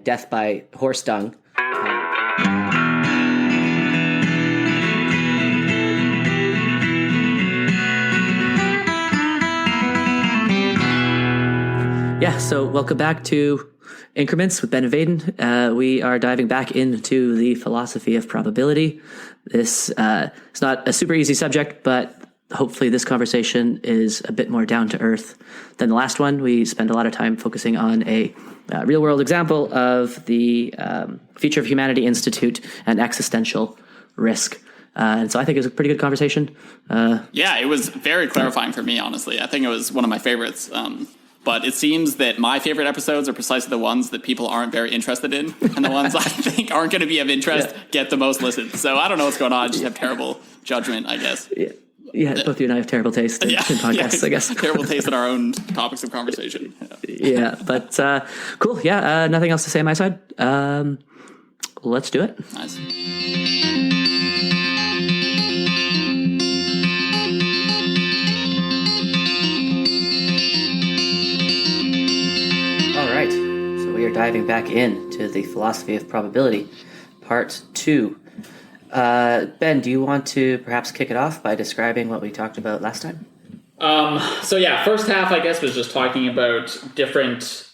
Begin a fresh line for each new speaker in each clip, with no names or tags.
death by horse dung. So welcome back to Increments with Ben and Vaden. We are diving back into the philosophy of probability. This is not a super easy subject, but hopefully this conversation is a bit more down to earth than the last one. We spend a lot of time focusing on a real world example of the Future of Humanity Institute and existential risk. And so I think it was a pretty good conversation.
Yeah, it was very clarifying for me, honestly. I think it was one of my favorites. But it seems that my favorite episodes are precisely the ones that people aren't very interested in. And the ones I think aren't going to be of interest get the most listens. So I don't know what's going on. I just have terrible judgment, I guess.
Yeah, both you and I have terrible taste in podcasts, I guess.
Terrible taste in our own topics of conversation.
But cool. Yeah, nothing else to say on my side. Let's do it.
Nice.
We are diving back into the philosophy of probability, part 2. Ben, do you want to perhaps kick it off by describing what we talked about last time?
First half, I guess, was just talking about different,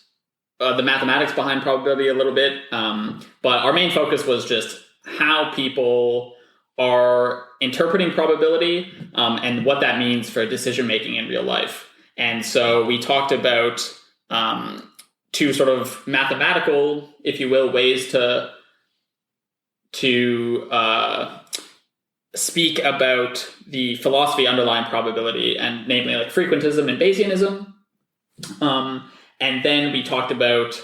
the mathematics behind probability a little bit. But our main focus was just how people are interpreting probability and what that means for decision-making in real life. And so we talked about two sort of mathematical, if you will, ways to speak about the philosophy underlying probability, and namely like frequentism and Bayesianism. And then we talked about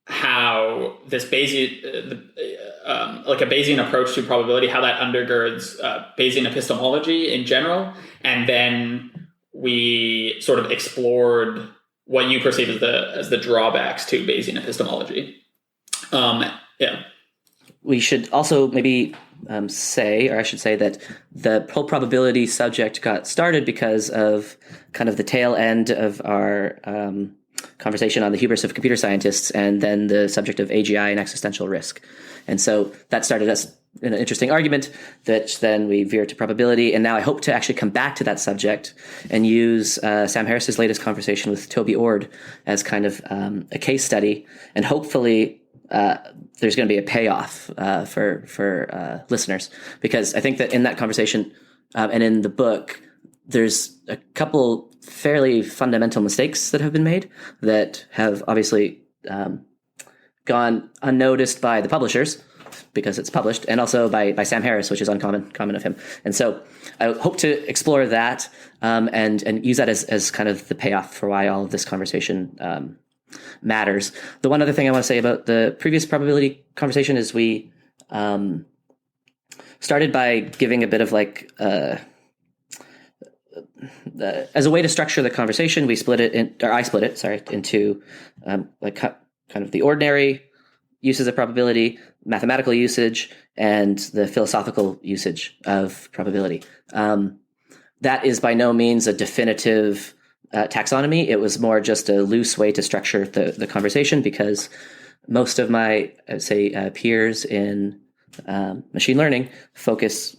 how this Bayesian, like a Bayesian approach to probability, how that undergirds Bayesian epistemology in general. And then we sort of explored what you perceive as the drawbacks to Bayesian epistemology.
We should also maybe say that the whole probability subject got started because of kind of the tail end of our conversation on the hubris of computer scientists, and then the subject of AGI and existential risk. And so that started us in an interesting argument that then we veered to probability. And now I hope to actually come back to that subject and use Sam Harris's latest conversation with Toby Ord as kind of a case study. And hopefully there's going to be a payoff for listeners, because I think that in that conversation and in the book, there's a couple fairly fundamental mistakes that have been made that have obviously gone unnoticed by the publishers, because it's published, and also by Sam Harris, which is uncommon of him. And so I hope to explore that and use that as kind of the payoff for why all of this conversation matters. The one other thing I want to say about the previous probability conversation is we started by giving a bit of like as a way to structure the conversation, I split it into like kind of the ordinary uses of probability, mathematical usage, and the philosophical usage of probability. That is by no means a definitive taxonomy. It was more just a loose way to structure the conversation, because most of my, peers in machine learning focus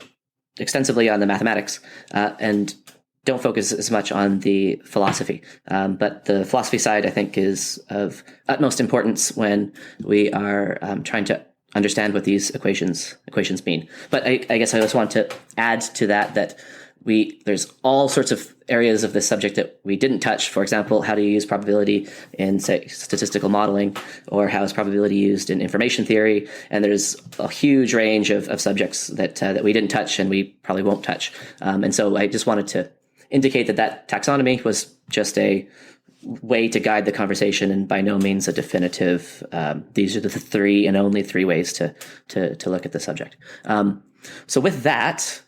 extensively on the mathematics and don't focus as much on the philosophy. But the philosophy side, I think, is of utmost importance when we are trying to understand what these equations mean. But I guess I just want to add to that there's all sorts of areas of this subject that we didn't touch. For example, how to use probability in, say, statistical modeling, or how is probability used in information theory. And there's a huge range of subjects that we didn't touch and we probably won't touch. And so I just wanted to indicate that taxonomy was just a way to guide the conversation, and by no means a definitive. These are the three and only three ways to look at the subject. So with that,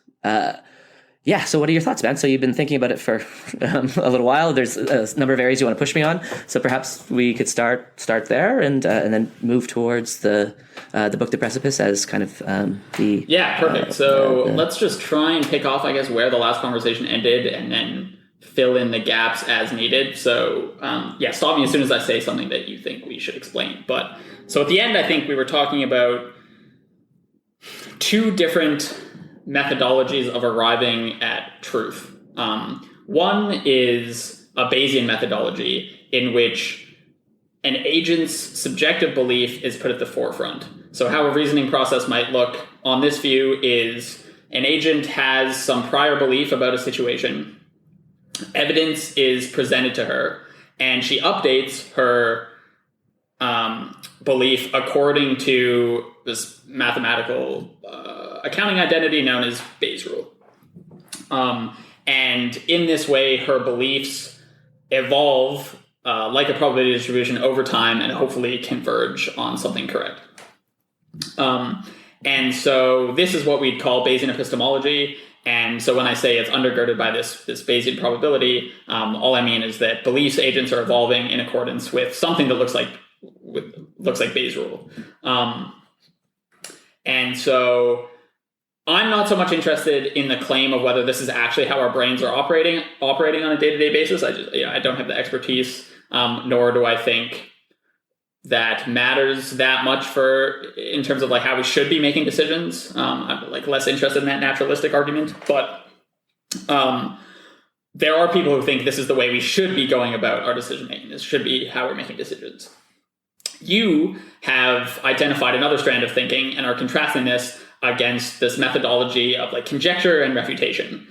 so what are your thoughts, Ben? So you've been thinking about it for a little while. There's a number of areas you want to push me on. So perhaps we could start there and then move towards the book, The Precipice, as kind of
the... Yeah, perfect. So let's just try and pick off, I guess, where the last conversation ended, and then fill in the gaps as needed. So stop me as soon as I say something that you think we should explain. But so at the end, I think we were talking about two different methodologies of arriving at truth. One is a Bayesian methodology in which an agent's subjective belief is put at the forefront. So how a reasoning process might look on this view is an agent has some prior belief about a situation. Evidence is presented to her, and she updates her belief according to this mathematical accounting identity known as Bayes' rule. And in this way, her beliefs evolve like a probability distribution over time and hopefully converge on something correct. And so this is what we'd call Bayesian epistemology. And so when I say it's undergirded by this Bayesian probability, all I mean is that beliefs agents are evolving in accordance with something that looks like Bayes' rule. And so I'm not so much interested in the claim of whether this is actually how our brains are operating on a day-to-day basis. I don't have the expertise, nor do I think that matters that much in terms of like how we should be making decisions. I'm like less interested in that naturalistic argument, but there are people who think this is the way we should be going about our decision making. This should be how we're making decisions. You have identified another strand of thinking and are contrasting this against this methodology of like conjecture and refutation,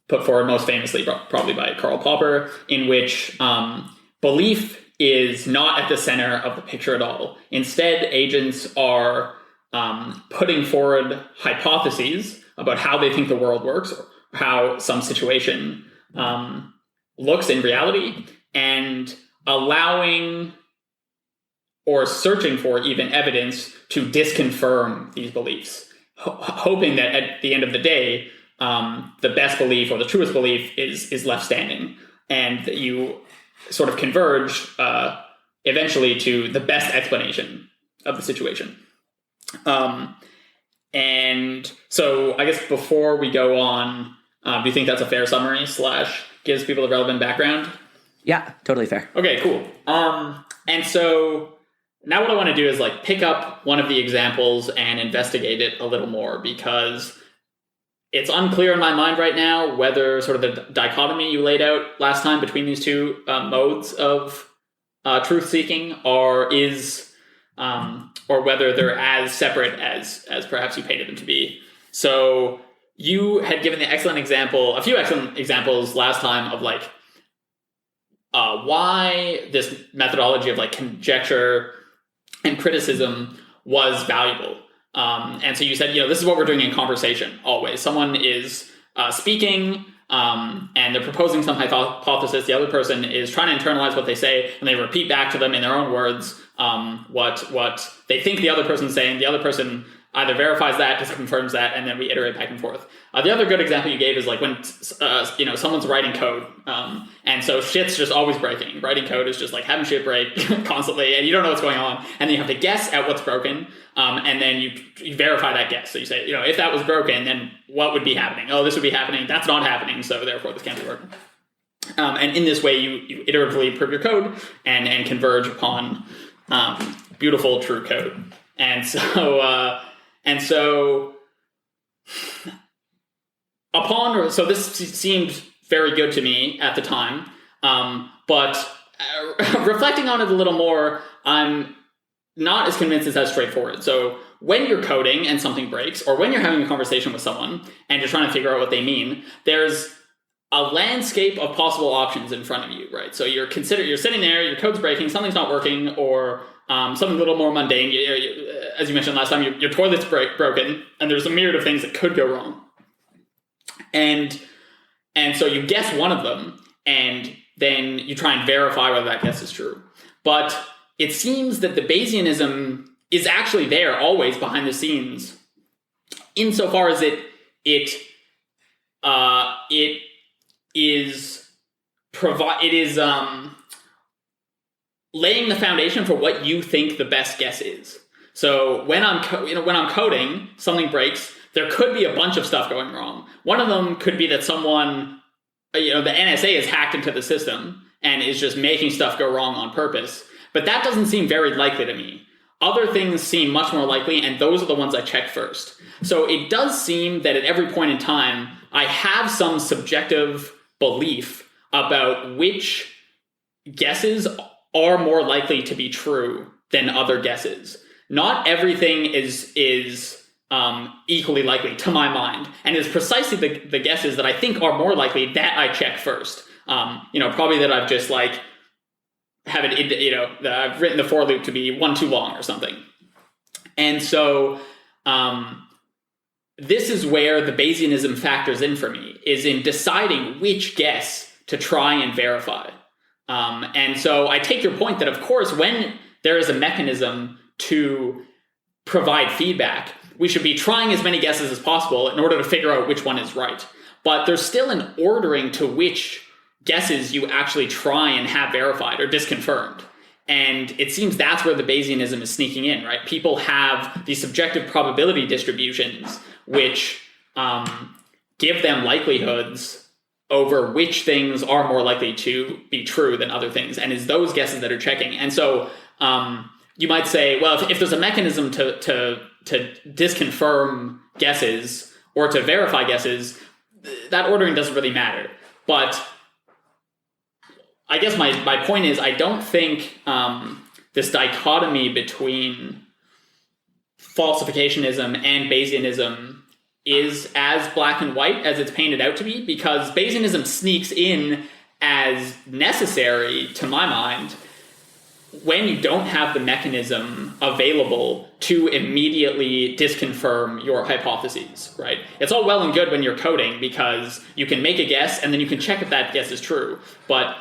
put forward most famously probably by Karl Popper, in which belief is not at the center of the picture at all. Instead, agents are putting forward hypotheses about how they think the world works, or how some situation looks in reality, and allowing or searching for even evidence to disconfirm these beliefs, hoping that at the end of the day, the best belief or the truest belief is left standing, and that you sort of converge eventually to the best explanation of the situation. And so I guess before we go on, do you think that's a fair summary / gives people the relevant background?
Yeah, totally fair.
Okay, cool. And so now what I want to do is like pick up one of the examples and investigate it a little more, because it's unclear in my mind right now whether sort of the dichotomy you laid out last time between these two modes of truth-seeking or whether they're as separate as perhaps you painted them to be. So you had given a few excellent examples last time of like why this methodology of like conjecture and criticism was valuable. And so you said, this is what we're doing in conversation always. Someone is speaking and they're proposing some hypothesis. The other person is trying to internalize what they say, and they repeat back to them in their own words what they think the other person's saying. The other person either verifies that, just confirms that, and then we iterate back and forth. The other good example you gave is like when someone's writing code, and so shit's just always breaking. Writing code is just like having shit break constantly, and you don't know what's going on, and then you have to guess at what's broken, and then you verify that guess. So you say, if that was broken, then what would be happening? Oh, this would be happening. That's not happening, so therefore this can't be working. And in this way, you iteratively improve your code and converge upon beautiful true code. And so this seemed very good to me at the time, but reflecting on it a little more, I'm not as convinced it's as straightforward. So when you're coding and something breaks, or when you're having a conversation with someone and you're trying to figure out what they mean, there's a landscape of possible options in front of you, right? So you're sitting there, your code's breaking, something's not working, or something a little more mundane. As you mentioned last time, your toilet's broken, and there's a myriad of things that could go wrong. And so you guess one of them, and then you try and verify whether that guess is true. But it seems that the Bayesianism is actually there always behind the scenes, insofar as it is laying the foundation for what you think the best guess is. So when I'm coding, something breaks. There could be a bunch of stuff going wrong. One of them could be that someone the NSA is hacked into the system and is just making stuff go wrong on purpose. But that doesn't seem very likely to me. Other things seem much more likely, and those are the ones I check first. So it does seem that at every point in time, I have some subjective belief about which guesses are more likely to be true than other guesses. Not everything is equally likely to my mind, and it's precisely the guesses that I think are more likely that I check first. Probably that I've just like have it, that I've written the for loop to be one too long or something. And so this is where the Bayesianism factors in for me, is in deciding which guess to try and verify. And so I take your point that, of course, when there is a mechanism to provide feedback, we should be trying as many guesses as possible in order to figure out which one is right. But there's still an ordering to which guesses you actually try and have verified or disconfirmed. And it seems that's where the Bayesianism is sneaking in, right? People have these subjective probability distributions, which give them likelihoods over which things are more likely to be true than other things. And it's those guesses that are checking. And so you might say, well, if there's a mechanism to disconfirm guesses or to verify guesses, that ordering doesn't really matter. But I guess my point is, I don't think this dichotomy between falsificationism and Bayesianism is as black and white as it's painted out to be, because Bayesianism sneaks in as necessary, to my mind, when you don't have the mechanism available to immediately disconfirm your hypotheses, right? It's all well and good when you're coding because you can make a guess and then you can check if that guess is true. But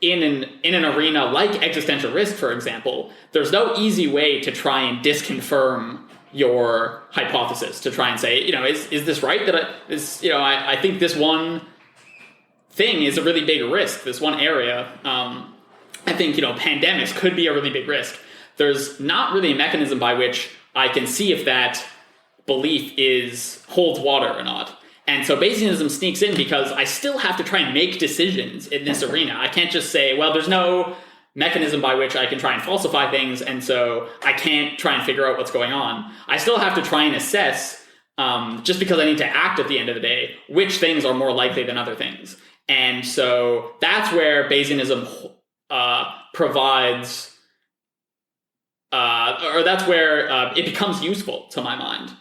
in an arena like existential risk, for example, there's no easy way to try and disconfirm your hypothesis, to try and say, is this right? I think this one thing is a really big risk, this one area. I think, pandemics could be a really big risk. There's not really a mechanism by which I can see if that belief holds water or not. And so Bayesianism sneaks in because I still have to try and make decisions in this arena. I can't just say, well, there's no mechanism by which I can try and falsify things, and so I can't try and figure out what's going on. I still have to try and assess, just because I need to act at the end of the day, which things are more likely than other things. And so that's where Bayesianism provides, or that's where it becomes useful to my mind,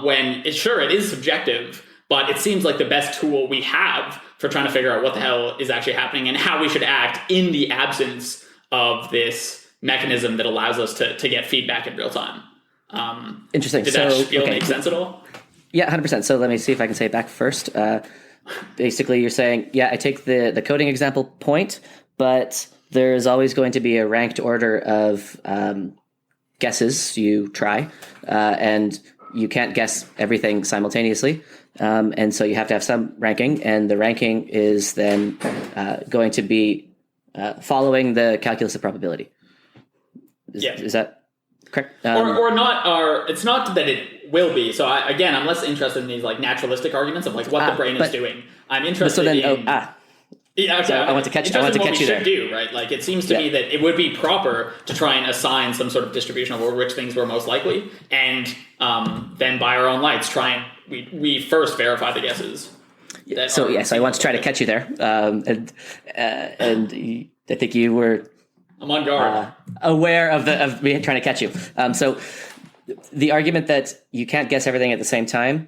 when it is subjective, but it seems like the best tool we have for trying to figure out what the hell is actually happening and how we should act in the absence of this mechanism that allows us to get feedback in real time.
Interesting.
Did that spiel make sense at all?
Yeah, 100%. So let me see if I can say it back first. Basically, you're saying, I take the coding example point, but there's always going to be a ranked order of guesses you try, and you can't guess everything simultaneously. And so you have to have some ranking, and the ranking is then going to be following the calculus of probability. Is that correct?
Or not? Or it's not that it will be. So I'm less interested in these like naturalistic arguments of like what the brain is doing. I'm interested in. Yeah, okay.
So I want to catch you there.
Do, right? Like it seems to me that it would be proper to try and assign some sort of distribution of which things were most likely, and then by our own lights, try and we first verify the guesses.
So I want to try to catch you there, and I think you were.
I'm on guard.
Aware of me trying to catch you. So the argument that you can't guess everything at the same time,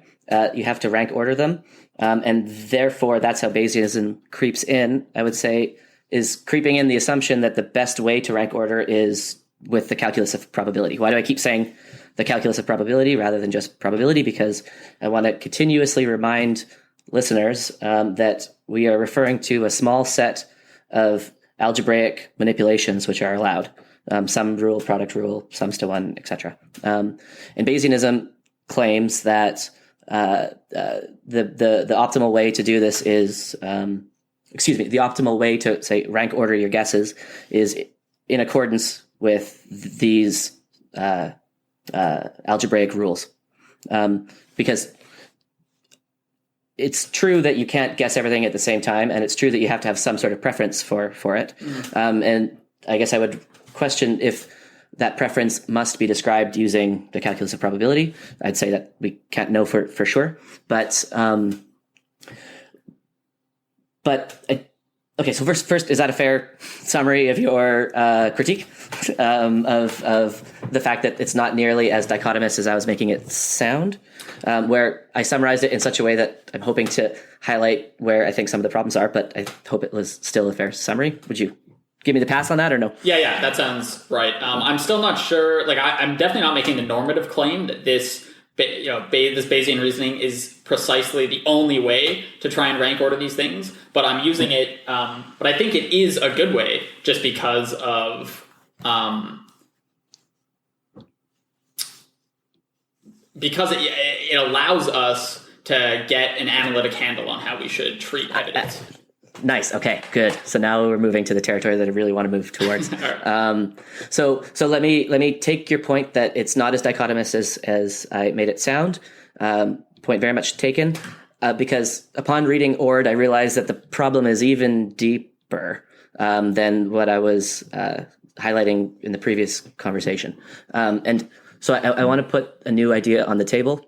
you have to rank order them. And therefore, that's how Bayesianism creeps in, I would say, is creeping in the assumption that the best way to rank order is with the calculus of probability. Why do I keep saying the calculus of probability rather than just probability? Because I want to continuously remind listeners that we are referring to a small set of algebraic manipulations which are allowed. Sum rule, product rule, sums to one, etc. And Bayesianism claims that the optimal way to do this is, the optimal way to say rank order your guesses is in accordance with these algebraic rules, because it's true that you can't guess everything at the same time, and it's true that you have to have some sort of preference for it. And I guess I would question if that preference must be described using the calculus of probability. I'd say that we can't know for sure, but okay. So first, is that a fair summary of your critique of the fact that it's not nearly as dichotomous as I was making it sound? Where I summarized it in such a way that I'm hoping to highlight where I think some of the problems are, but I hope it was still a fair summary. Would you give me the pass on that, or no?
Yeah, that sounds right. I'm still not sure. Like, I'm definitely not making the normative claim that this Bayesian reasoning is precisely the only way to try and rank order these things. But I'm using it. But I think it is a good way, just because of because it allows us to get an analytic handle on how we should treat evidence.
Nice. Okay, good. So now we're moving to the territory that I really want to move towards. So let me take your point that it's not as dichotomous as I made it sound. Point very much taken. Because upon reading Ord, I realized that the problem is even deeper than what I was highlighting in the previous conversation. And so I want to put a new idea on the table,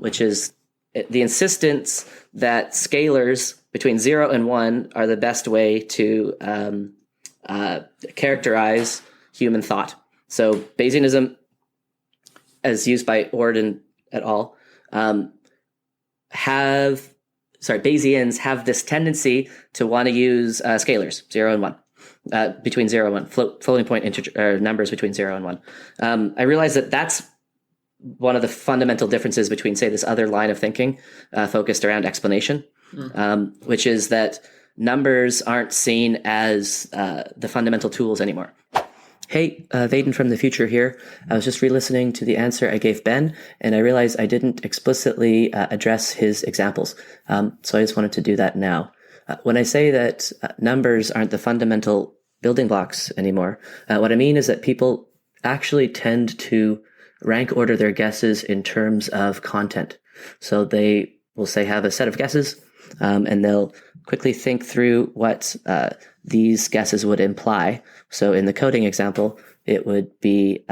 which is the insistence that scalars between 0 and 1 are the best way to characterize human thought. So Bayesianism, as used by Ord and et al., Bayesians have this tendency to want to use scalars, 0 and 1. Between 0 and 1, floating point numbers between 0 and 1. I realize that that's one of the fundamental differences between, say, this other line of thinking focused around explanation, which is that numbers aren't seen as the fundamental tools anymore. Hey, Vaden from the future here. I was just re-listening to the answer I gave Ben, and I realized I didn't explicitly address his examples. So I just wanted to do that now. When I say that numbers aren't the fundamental building blocks anymore, what I mean is that people actually tend to rank order their guesses in terms of content. So they will say have a set of guesses, and they'll quickly think through what these guesses would imply. So in the coding example, it would be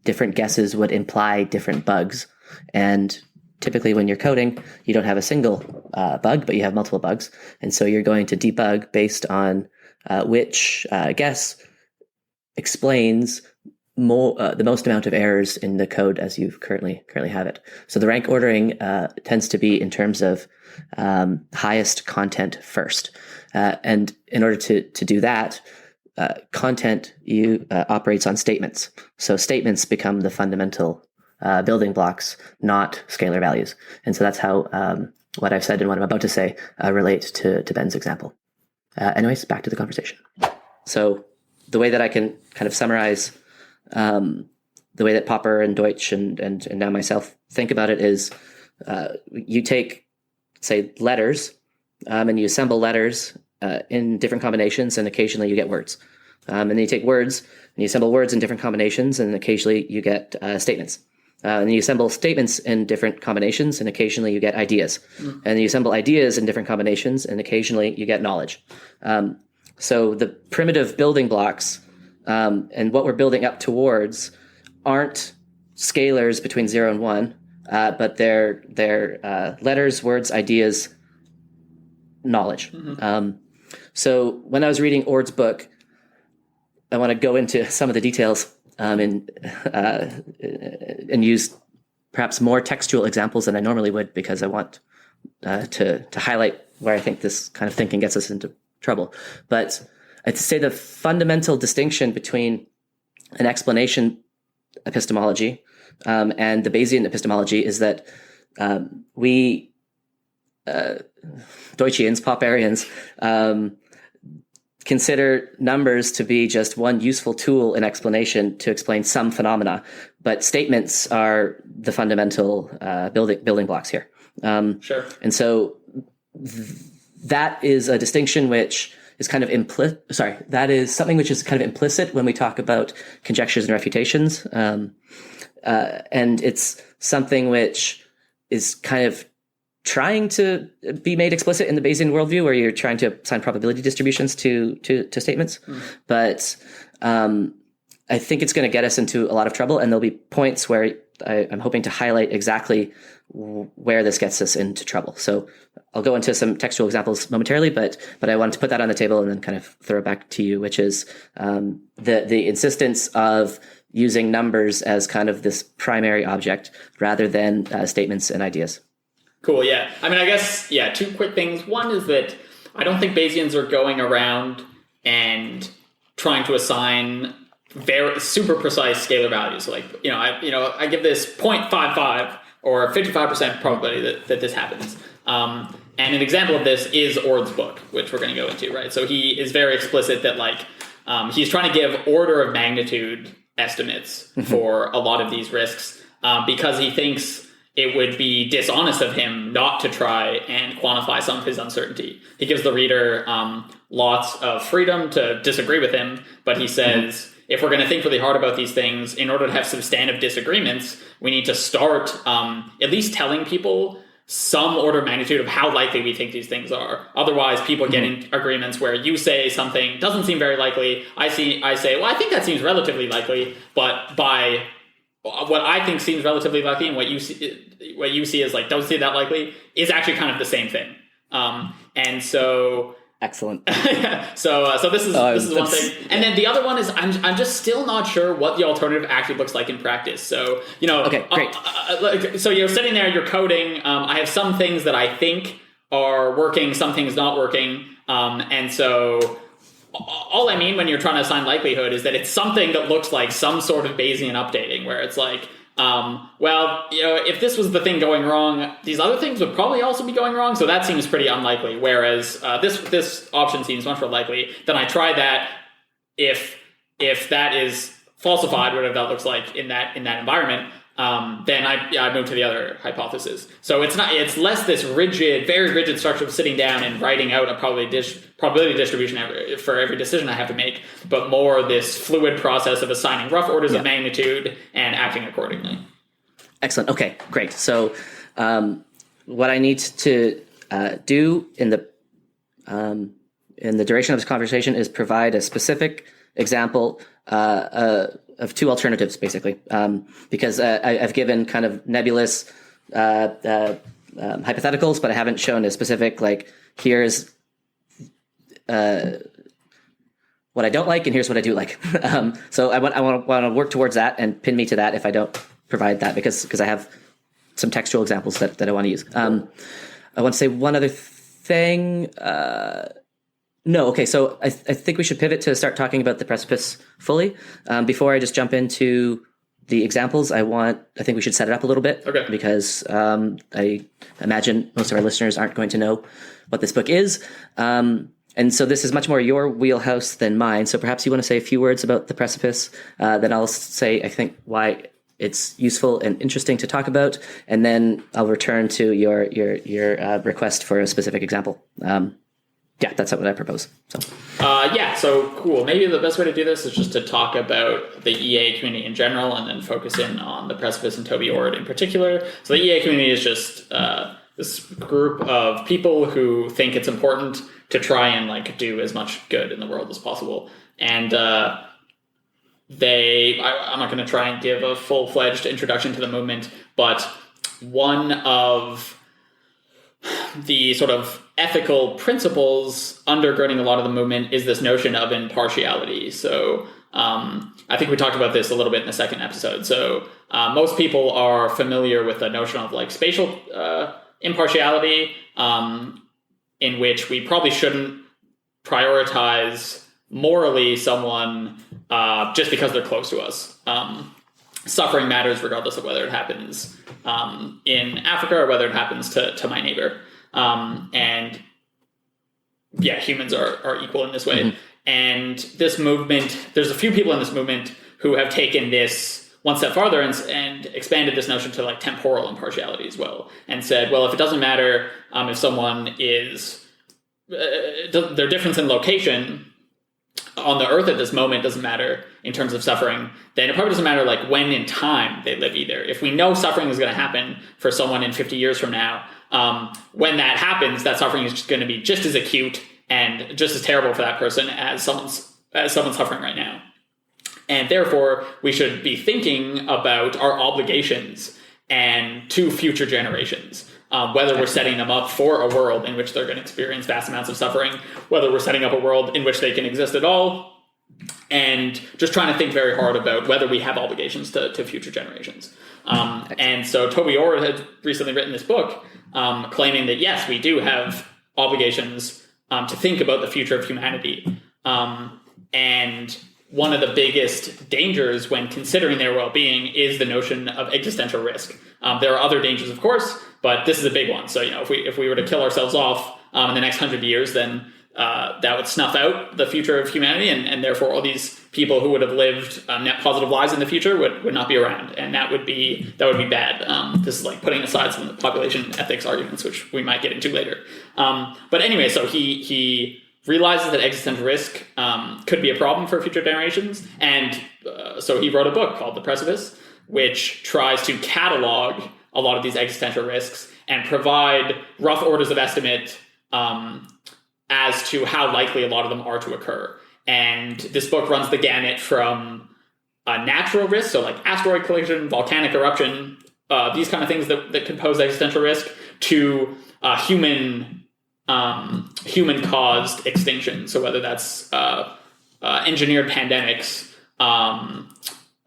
different guesses would imply different bugs. And typically when you're coding, you don't have a single bug, but you have multiple bugs. And so you're going to debug based on which guess explains the most amount of errors in the code as you currently have it. So the rank ordering tends to be in terms of highest content first. And in order to do that, content operates on statements. So statements become the fundamental building blocks, not scalar values. And so that's how what I've said and what I'm about to say relate to Ben's example. Anyways, back to the conversation. So the way that I can kind of summarize the way that Popper and Deutsch and now myself think about it is you take, say, letters and you assemble letters in different combinations, and occasionally you get words. And then you take words and you assemble words in different combinations, and occasionally you get statements. And you assemble statements in different combinations, and occasionally you get ideas. And you assemble ideas in different combinations, and occasionally you get knowledge. So the primitive building blocks and what we're building up towards aren't scalars between 0 and 1, but they're letters, words, ideas, knowledge. So when I was reading Ord's book, I want to go into some of the details and use perhaps more textual examples than I normally would, because I want to highlight where I think this kind of thinking gets us into trouble. But I'd say the fundamental distinction between an explanation epistemology and the Bayesian epistemology is that we Deutschians, Popperians, consider numbers to be just one useful tool in explanation to explain some phenomena, but statements are the fundamental building blocks here.
Sure.
And so that is a distinction which is kind of implicit. Sorry, that is something which is kind of implicit when we talk about conjectures and refutations, and it's something which is kind of trying to be made explicit in the Bayesian worldview, where you're trying to assign probability distributions to statements. But I think it's going to get us into a lot of trouble, and there'll be points where I'm hoping to highlight exactly where this gets us into trouble. So I'll go into some textual examples momentarily, but I wanted to put that on the table and then kind of throw it back to you, which is the insistence of using numbers as kind of this primary object rather than statements and ideas.
Cool, yeah. I mean, I guess, yeah, two quick things. One is that I don't think Bayesians are going around and trying to assign very super precise scalar values. Like, I give this 0.55 or 55% probability that this happens. And an example of this is Ord's book, which we're going to go into, right? So he is very explicit that he's trying to give order of magnitude estimates for a lot of these risks because he thinks it would be dishonest of him not to try and quantify some of his uncertainty. He gives the reader lots of freedom to disagree with him, but he says, if we're going to think really hard about these things, in order to have substantive disagreements, we need to start at least telling people some order of magnitude of how likely we think these things are. Otherwise, people get in agreements where you say something doesn't seem very likely. I say, well, I think that seems relatively likely, but by what I think seems relatively likely and what you see as doesn't seem that likely is actually kind of the same thing. And so
excellent.
So this is one thing, and then the other one is I'm just still not sure what the alternative actually looks like in practice. So
okay, great.
So you're sitting there, you're coding. I have some things that I think are working, some things not working, and so all I mean when you're trying to assign likelihood is that it's something that looks like some sort of Bayesian updating, where it's like, if this was the thing going wrong, these other things would probably also be going wrong. So that seems pretty unlikely. Whereas this option seems much more likely. Then I try that. If that is falsified, whatever that looks like in that environment, then I move to the other hypothesis. So it's less this very rigid structure of sitting down and writing out a probability distribution for every decision I have to make, but more this fluid process of assigning rough orders of magnitude and acting accordingly.
Excellent. Okay, great. So what I need to do in the duration of this conversation is provide a specific example of two alternatives, basically, because I've given kind of nebulous hypotheticals, but I haven't shown a specific, here's what I don't like, and here's what I do like. So I want to work towards that and pin me to that if I don't provide that, because I have some textual examples that I want to use. I want to say one other thing. No, okay, so I think we should pivot to start talking about the Precipice fully. Before I just jump into the examples, I think we should set it up a little bit.
Okay.
Because I imagine most of our listeners aren't going to know what this book is. And so this is much more your wheelhouse than mine. So perhaps you want to say a few words about the Precipice. Then I'll say, I think, why it's useful and interesting to talk about. And then I'll return to your request for a specific example. Yeah, that's what I propose.
So cool. Maybe the best way to do this is just to talk about the EA community in general and then focus in on the Precipice and Toby Ord in particular. So the EA community is just this group of people who think it's important to try and do as much good in the world as possible. And I'm not going to try and give a full-fledged introduction to the movement, but one of the sort of ethical principles undergirding a lot of the movement is this notion of impartiality. So I think we talked about this a little bit in the second episode. So most people are familiar with the notion of spatial impartiality, in which we probably shouldn't prioritize morally someone just because they're close to us. Suffering matters regardless of whether it happens in Africa or whether it happens to my neighbor. Humans are equal in this way. Mm-hmm. And this movement, there's a few people in this movement who have taken this one step farther and expanded this notion to temporal impartiality as well, and said, well, if it doesn't matter if someone is their difference in location on the earth at this moment doesn't matter in terms of suffering, then it probably doesn't matter when in time they live either. If we know suffering is going to happen for someone in 50 years from now, when that happens, that suffering is just going to be just as acute and just as terrible for that person as someone's suffering right now. And therefore, we should be thinking about our obligations and to future generations, whether we're setting them up for a world in which they're going to experience vast amounts of suffering, whether we're setting up a world in which they can exist at all, and just trying to think very hard about whether we have obligations to future generations. And so Toby Ord had recently written this book claiming that, yes, we do have obligations to think about the future of humanity. And one of the biggest dangers when considering their well-being is the notion of existential risk. There are other dangers, of course, but this is a big one. So, if we were to kill ourselves off in the next 100 years, then that would snuff out the future of humanity, and therefore all these people who would have lived net positive lives in the future would not be around, and that would be bad. This is like putting aside some of the population ethics arguments, which we might get into later. But anyway, so he realizes that existential risk could be a problem for future generations, and so he wrote a book called The Precipice, which tries to catalog a lot of these existential risks and provide rough orders of estimate as to how likely a lot of them are to occur. And this book runs the gamut from natural risks, so like asteroid collision, volcanic eruption, these kind of things that could pose existential risk, to human-caused extinction. So whether that's engineered pandemics,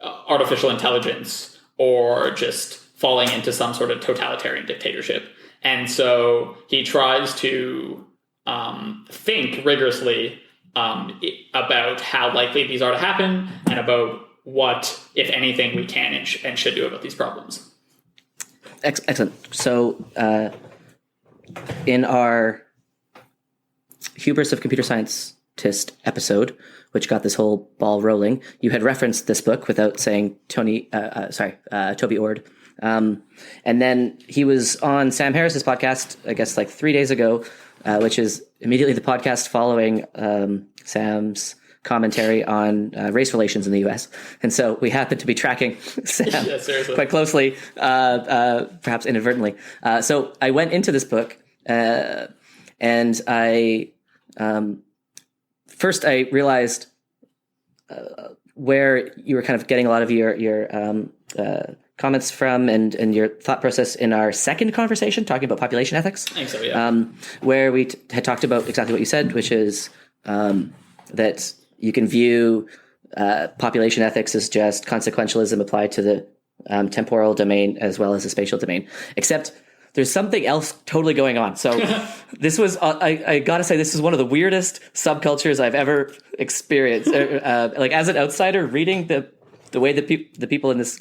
artificial intelligence, or just falling into some sort of totalitarian dictatorship. And so he tries to think rigorously about how likely these are to happen and about what, if anything, we can and should do about these problems.
Excellent. So in our Hubris of Computer Scientist episode, which got this whole ball rolling, you had referenced this book without saying Toby Ord. And then he was on Sam Harris's podcast, I guess like 3 days ago, which is immediately the podcast following Sam's commentary on race relations in the U.S. And so we happen to be tracking Sam quite closely, perhaps inadvertently. So I went into this book and I first I realized where you were kind of getting a lot of your comments from and your thought process in our second conversation talking about population ethics.
I think so, yeah.
Where we had talked about exactly what you said, which is that you can view population ethics as just consequentialism applied to the temporal domain as well as the spatial domain, except there's something else totally going on. So this was, I gotta say, this is one of the weirdest subcultures I've ever experienced. Like as an outsider reading the way that the people in this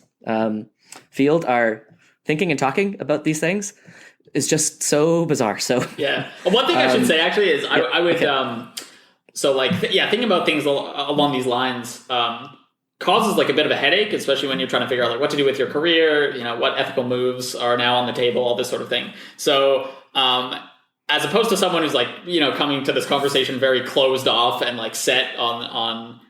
field are thinking and talking about these things is just so bizarre. So
yeah, one thing I should say actually is I would thinking about things along these lines causes like a bit of a headache, especially when you're trying to figure out like what to do with your career, what ethical moves are now on the table, all this sort of thing. So as opposed to someone who's like coming to this conversation very closed off and like set on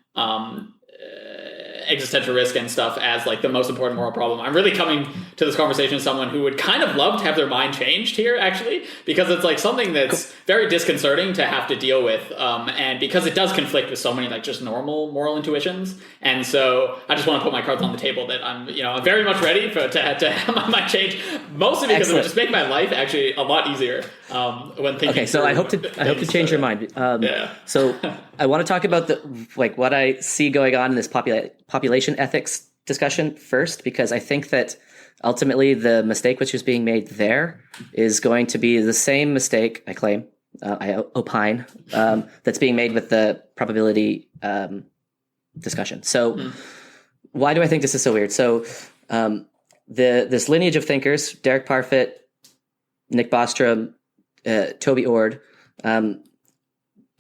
existential risk and stuff as like the most important moral problem, I'm really coming to this conversation as someone who would kind of love to have their mind changed here, actually, because it's like something that's very disconcerting to have to deal with, and because it does conflict with so many like just normal moral intuitions. And so I just want to put my cards on the table that I'm very much ready to have my mind change, mostly because it would just make my life actually a lot easier when thinking. Okay,
so I hope to change your mind. So I want to talk about what I see going on in this population ethics discussion first, because I think that ultimately the mistake which is being made there is going to be the same mistake, I claim, I opine, that's being made with the probability discussion. So why do I think this is so weird? So this lineage of thinkers, Derek Parfit, Nick Bostrom, Toby Ord. So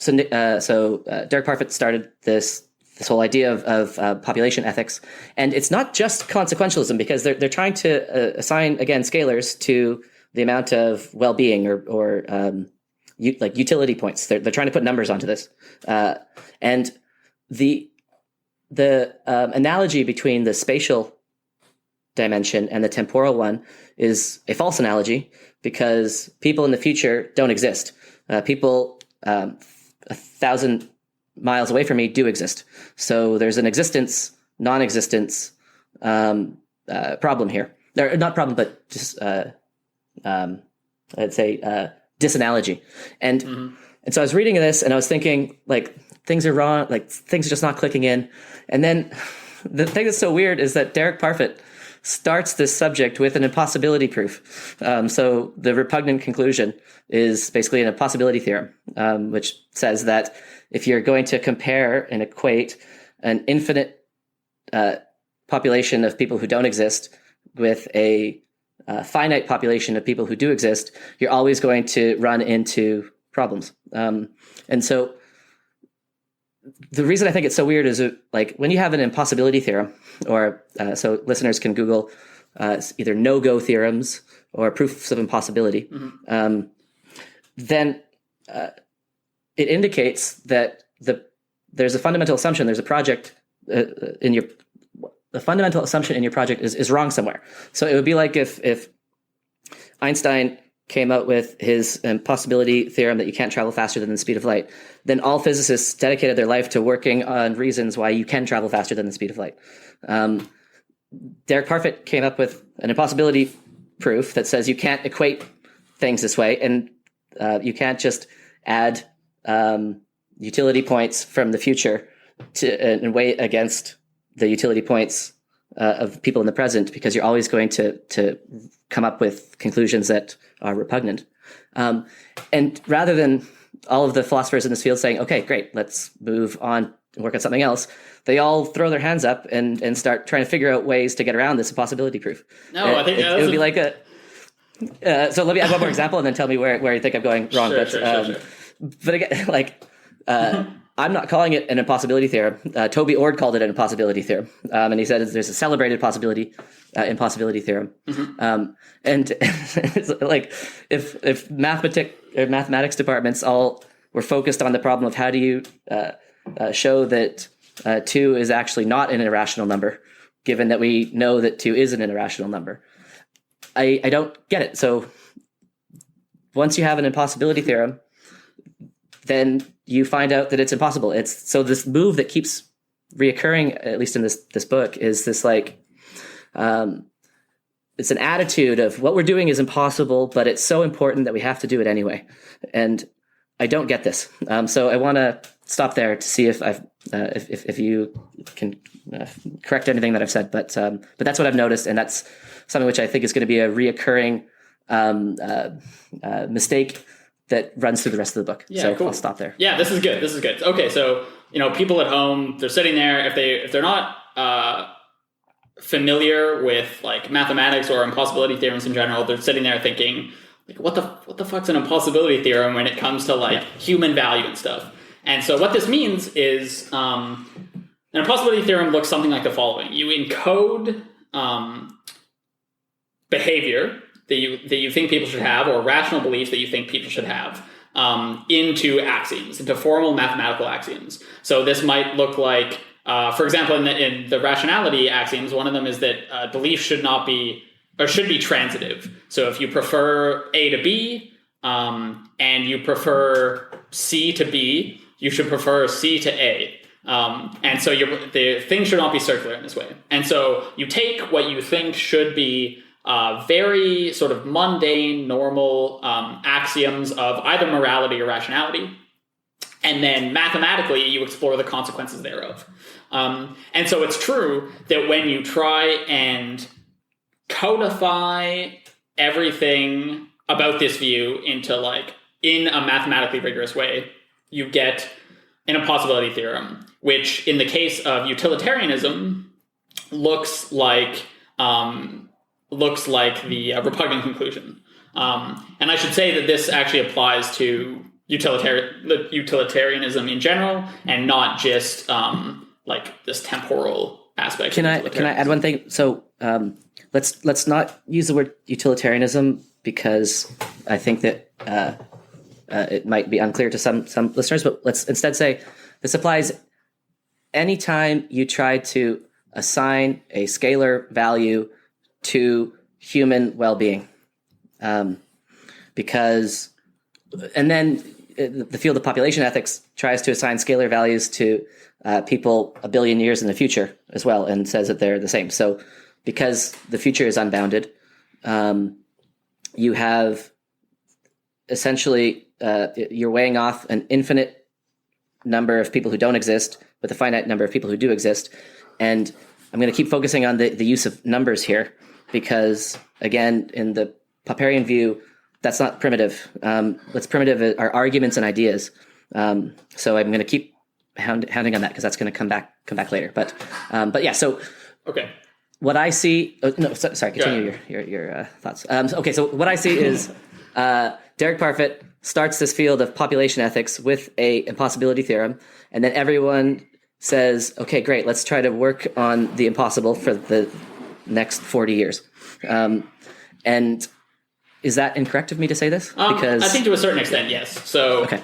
Derek Parfit started this whole idea of population ethics, and it's not just consequentialism, because they're trying to assign again scalars to the amount of well-being or like utility points. They're trying to put numbers onto this, and the analogy between the spatial dimension and the temporal one is a false analogy because people in the future don't exist. People 1,000 miles away from me do exist. So there's an existence, non-existence problem here. Or not problem, but just I'd say disanalogy. And so I was reading this and I was thinking like things are wrong, like things are just not clicking in. And then the thing that's so weird is that Derek Parfit starts this subject with an impossibility proof. So the repugnant conclusion is basically an impossibility theorem, which says that if you're going to compare and equate an infinite population of people who don't exist with a finite population of people who do exist, you're always going to run into problems. And so the reason I think it's so weird is like when you have an impossibility theorem, or so listeners can Google either no-go theorems or proofs of impossibility, then it indicates that there's a fundamental assumption, there's a project the fundamental assumption in your project is wrong somewhere. So it would be like if Einstein came out with his impossibility theorem that you can't travel faster than the speed of light, then all physicists dedicated their life to working on reasons why you can travel faster than the speed of light. Derek Parfit came up with an impossibility proof that says you can't equate things this way, and you can't just add utility points from the future and weigh against the utility points of people in the present, because you're always going to come up with conclusions that are repugnant. And rather than all of the philosophers in this field saying, okay, great, let's move on and work on something else, they all throw their hands up and start trying to figure out ways to get around this impossibility proof.
No, I think
it would be like so let me add one more example and then tell me where you think I'm going wrong.
Sure.
But again, like, I'm not calling it an impossibility theorem. Toby Ord called it an impossibility theorem. And he said there's a celebrated impossibility theorem. And it's like if mathematics departments all were focused on the problem of how do you show that 2 is actually not an irrational number, given that we know that 2 is an irrational number, I don't get it. So once you have an impossibility theorem, then you find out that it's impossible. It's so this move that keeps reoccurring, at least in this book, is this like it's an attitude of what we're doing is impossible, but it's so important that we have to do it anyway. And I don't get this. So I want to stop there to see if if you can correct anything that I've said. But that's what I've noticed, and that's something which I think is going to be a reoccurring mistake that runs through the rest of the book.
Yeah,
so
cool.
I'll stop there.
Yeah, this is good. Okay, so people at home, they're sitting there. If they're not familiar with like mathematics or impossibility theorems in general, they're sitting there thinking, like, what the fuck's an impossibility theorem when it comes to like human value and stuff? And so what this means is an impossibility theorem looks something like the following: you encode behavior that you think people should have, or rational beliefs that you think people should have, into axioms, into formal mathematical axioms. So this might look like, for example, in the rationality axioms, one of them is that belief should not be, or should be transitive. So if you prefer A to B, and you prefer C to B, you should prefer C to A. And so the thing should not be circular in this way. And so you take what you think should be very sort of mundane, normal axioms of either morality or rationality, and then mathematically you explore the consequences thereof. And so it's true that when you try and codify everything about this view into in a mathematically rigorous way, you get an impossibility theorem, which in the case of utilitarianism looks like the repugnant conclusion. And I should say that this actually applies to utilitarianism in general, and not just this temporal aspect.
Can I add one thing? So let's not use the word utilitarianism, because I think that it might be unclear to some listeners. But let's instead say this applies anytime you try to assign a scalar value to human well-being. Because, and then the field of population ethics tries to assign scalar values to people a billion years in the future as well, and says that they're the same. So because the future is unbounded, you have essentially, you're weighing off an infinite number of people who don't exist with a finite number of people who do exist. And I'm going to keep focusing on the use of numbers here, because again, in the Popperian view, that's not primitive. What's primitive are arguments and ideas. So I'm going to keep hounding on that, because that's going to come back later. But yeah. So
okay.
What I see. Oh, no, sorry. Continue your thoughts. Okay. So what I see is Derek Parfit starts this field of population ethics with a impossibility theorem, and then everyone says, "Okay, great. Let's try to work on the impossible for the next 40 years." And is that incorrect of me to say this?
Because I think to a certain extent, yes. So
okay.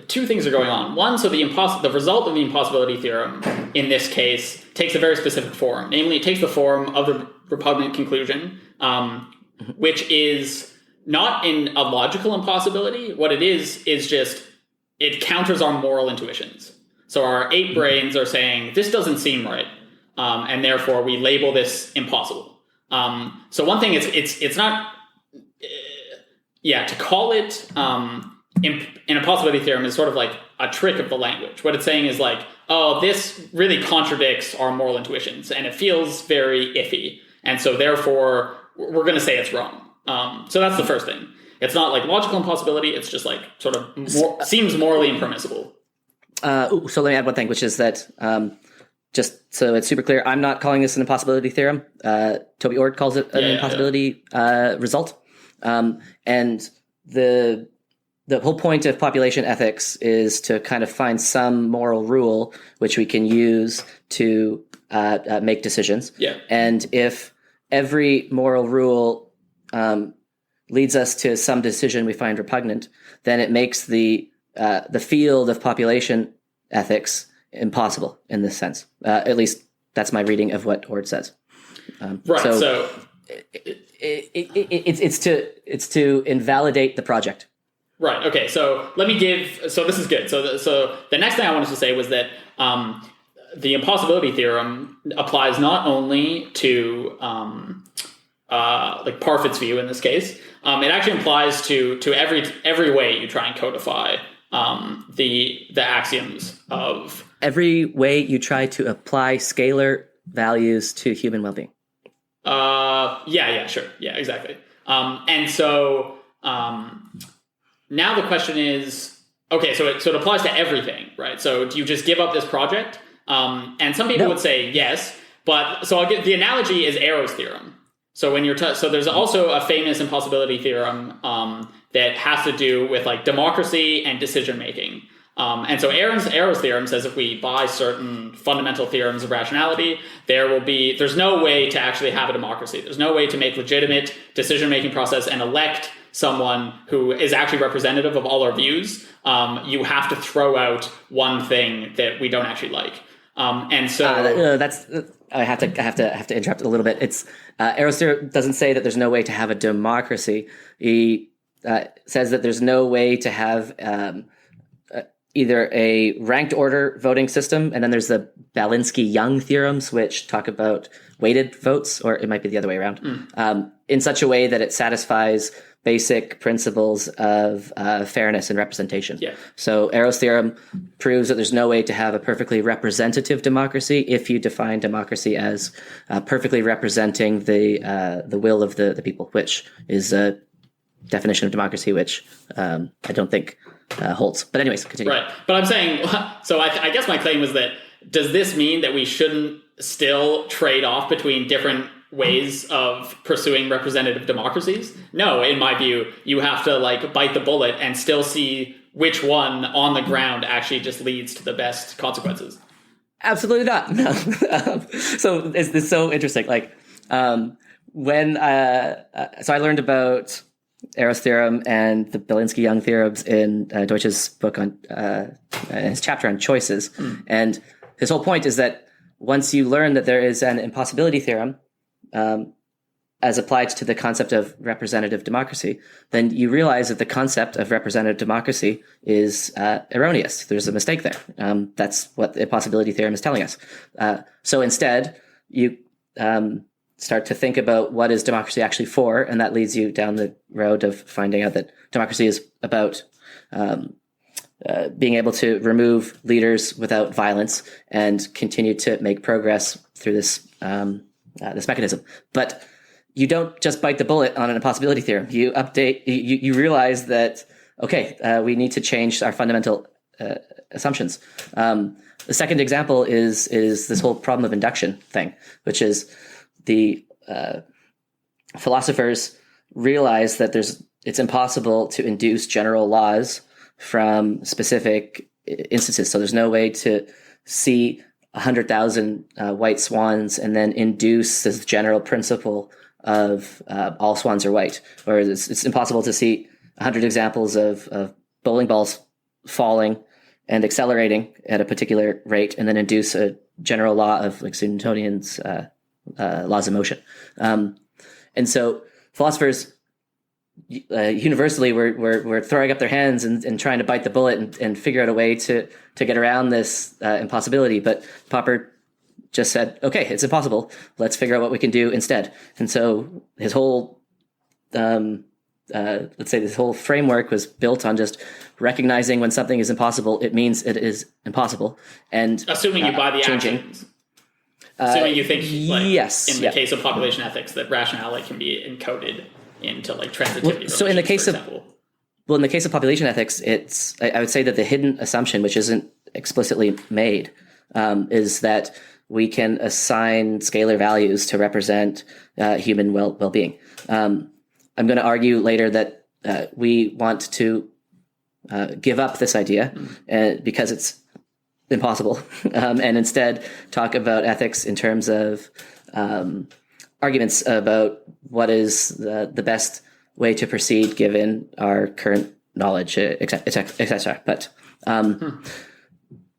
Two things are going on. One, so the result of the impossibility theorem in this case takes a very specific form. Namely, it takes the form of the repugnant conclusion, which is not in a logical impossibility. What it is just it counters our moral intuitions. So our ape brains are saying, this doesn't seem right, and therefore we label this impossible. So one thing, it's not... to call it in a possibility theorem is sort of like a trick of the language. What it's saying is like, oh, this really contradicts our moral intuitions, and it feels very iffy, and so therefore we're going to say it's wrong. So that's the first thing. It's not like logical impossibility. It's just like sort of seems morally impermissible.
So let me add one thing, which is that just so it's super clear, I'm not calling this an impossibility theorem. Toby Ord calls it an impossibility result. And the whole point of population ethics is to kind of find some moral rule which we can use to make decisions.
Yeah.
And if every moral rule leads us to some decision we find repugnant, then it makes the field of population ethics impossible in this sense. At least that's my reading of what Ord says.
Right. So
it's to invalidate the project.
Right. Okay. So let me give. So this is good. So the next thing I wanted to say was that the impossibility theorem applies not only to like Parfit's view in this case. It actually applies to every way you try and codify the axioms of
every way you try to apply scalar values to human well-being.
Sure. Yeah, exactly. And so now the question is, okay, so it applies to everything, right? So do you just give up this project? And some people would say yes, but so I'll get the analogy is Arrow's theorem. So when so there's also a famous impossibility theorem that has to do with like democracy and decision making. And so Arrow's theorem says if we buy certain fundamental theorems of rationality, there's no way to actually have a democracy. There's no way to make legitimate decision-making process and elect someone who is actually representative of all our views. You have to throw out one thing that we don't actually like. And so
I have to interrupt a little bit. It's Arrow's theorem doesn't say that there's no way to have a democracy. He says that there's no way to have either a ranked order voting system, and then there's the Balinsky-Young theorems, which talk about weighted votes, or it might be the other way around, in such a way that it satisfies basic principles of fairness and representation. Yeah. So Arrow's theorem proves that there's no way to have a perfectly representative democracy if you define democracy as perfectly representing the will of the people, which is a definition of democracy which I don't think holds. But anyways, continue.
Right. But I'm saying, so I guess my claim was that, does this mean that we shouldn't still trade off between different ways of pursuing representative democracies? No, in my view, you have to like bite the bullet and still see which one on the ground actually just leads to the best consequences.
Absolutely not. No. So it's so interesting. Like when so I learned about Arrow's theorem and the Balinsky-Young theorems in Deutsch's book on his chapter on choices. And his whole point is that once you learn that there is an impossibility theorem, as applied to the concept of representative democracy, then you realize that the concept of representative democracy is erroneous. There's a mistake there. That's what the possibility theorem is telling us. So instead, you start to think about what is democracy actually for, and that leads you down the road of finding out that democracy is about being able to remove leaders without violence and continue to make progress through this mechanism. But you don't just bite the bullet on an impossibility theorem. You update. You realize that we need to change our fundamental assumptions. The second example is this whole problem of induction thing, which is the philosophers realize that it's impossible to induce general laws from specific instances. So there's no way to see 100,000 white swans and then induce this general principle of all swans are white, or it's impossible to see 100 examples of bowling balls falling and accelerating at a particular rate and then induce a general law of like Newtonian's laws of motion. And so philosophers universally were throwing up their hands and trying to bite the bullet and figure out a way to get around this impossibility. But Popper just said, okay, it's impossible. Let's figure out what we can do instead. And so his whole, this whole framework was built on just recognizing when something is impossible, it means it is impossible. And
assuming you buy the
changing.
actions. Assuming you think,
yes,
in the case of population ethics, that rationality can be encoded into like transitivity.
Well, so in the case of in the case of population ethics, I would say that the hidden assumption, which isn't explicitly made, is that we can assign scalar values to represent human well-being. I'm going to argue later that we want to give up this idea because it's impossible, and instead talk about ethics in terms of arguments about what is the best way to proceed given our current knowledge, etc.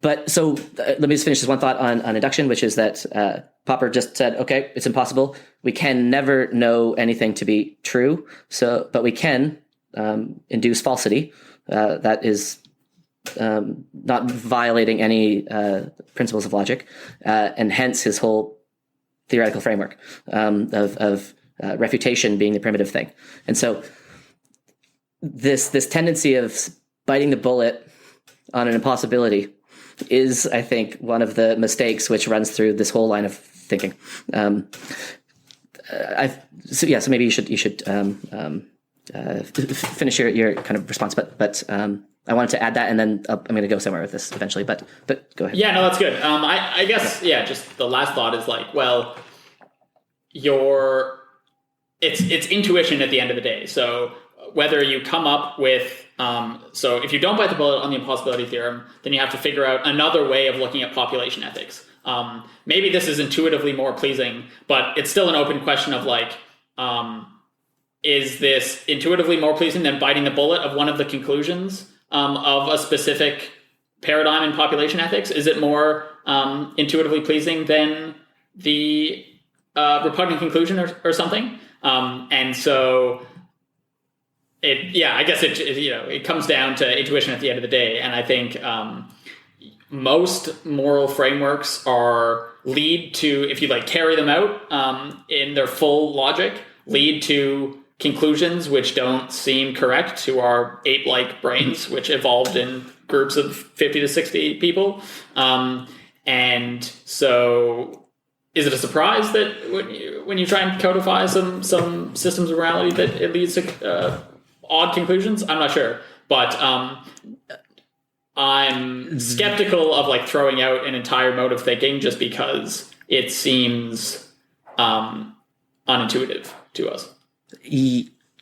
But so let me just finish this one thought on induction, which is that Popper just said, okay, it's impossible. We can never know anything to be true. But we can induce falsity. That is not violating any principles of logic, and hence his whole theoretical framework of refutation being the primitive thing. And so this tendency of biting the bullet on an impossibility is, I think, one of the mistakes which runs through this whole line of thinking. So maybe you should finish your kind of response, but I wanted to add that, and then I'm going to go somewhere with this eventually. But go ahead.
Yeah, no, that's good. I guess just the last thought is like, well, it's intuition at the end of the day. So whether you come up with so if you don't bite the bullet on the impossibility theorem, then you have to figure out another way of looking at population ethics. Maybe this is intuitively more pleasing, but it's still an open question of like, is this intuitively more pleasing than biting the bullet of one of the conclusions of a specific paradigm in population ethics? Is it more intuitively pleasing than the repugnant conclusion or something? And so I guess it comes down to intuition at the end of the day. And I think most moral frameworks lead to, if you like carry them out in their full logic, lead to conclusions which don't seem correct to our ape-like brains, which evolved in groups of 50 to 60 people. And so is it a surprise that when you try and codify some systems of morality that it leads to odd conclusions? I'm not sure. But I'm skeptical of like throwing out an entire mode of thinking just because it seems unintuitive to us.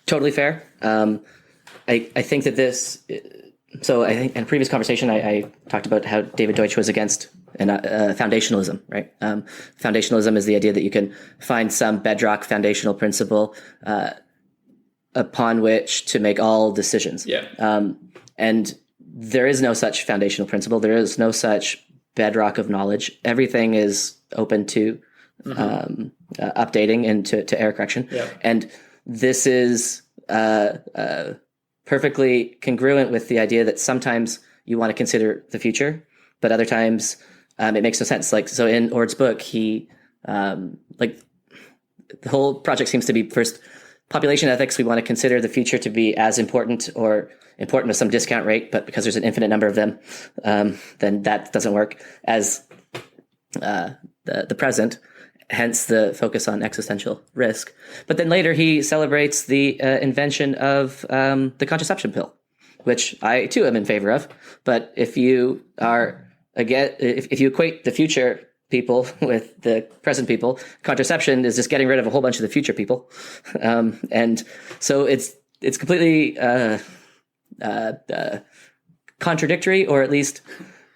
Totally fair. I think that this. So I think in a previous conversation, I talked about how David Deutsch was against foundationalism, right? Foundationalism is the idea that you can find some bedrock foundational principle upon which to make all decisions.
Yeah.
And there is no such foundational principle. There is no such bedrock of knowledge. Everything is open to updating and to error correction.
Yeah.
And this is perfectly congruent with the idea that sometimes you want to consider the future, but other times it makes no sense. Like, so in Ord's book, he like the whole project seems to be first population ethics. We want to consider the future to be as important or important with some discount rate, but because there's an infinite number of them, then that doesn't work as the present. Hence the focus on existential risk. But then later he celebrates the invention of the contraception pill, which I too am in favor of. But if you are again, if you equate the future people with the present people, contraception is just getting rid of a whole bunch of the future people, and so it's completely contradictory, or at least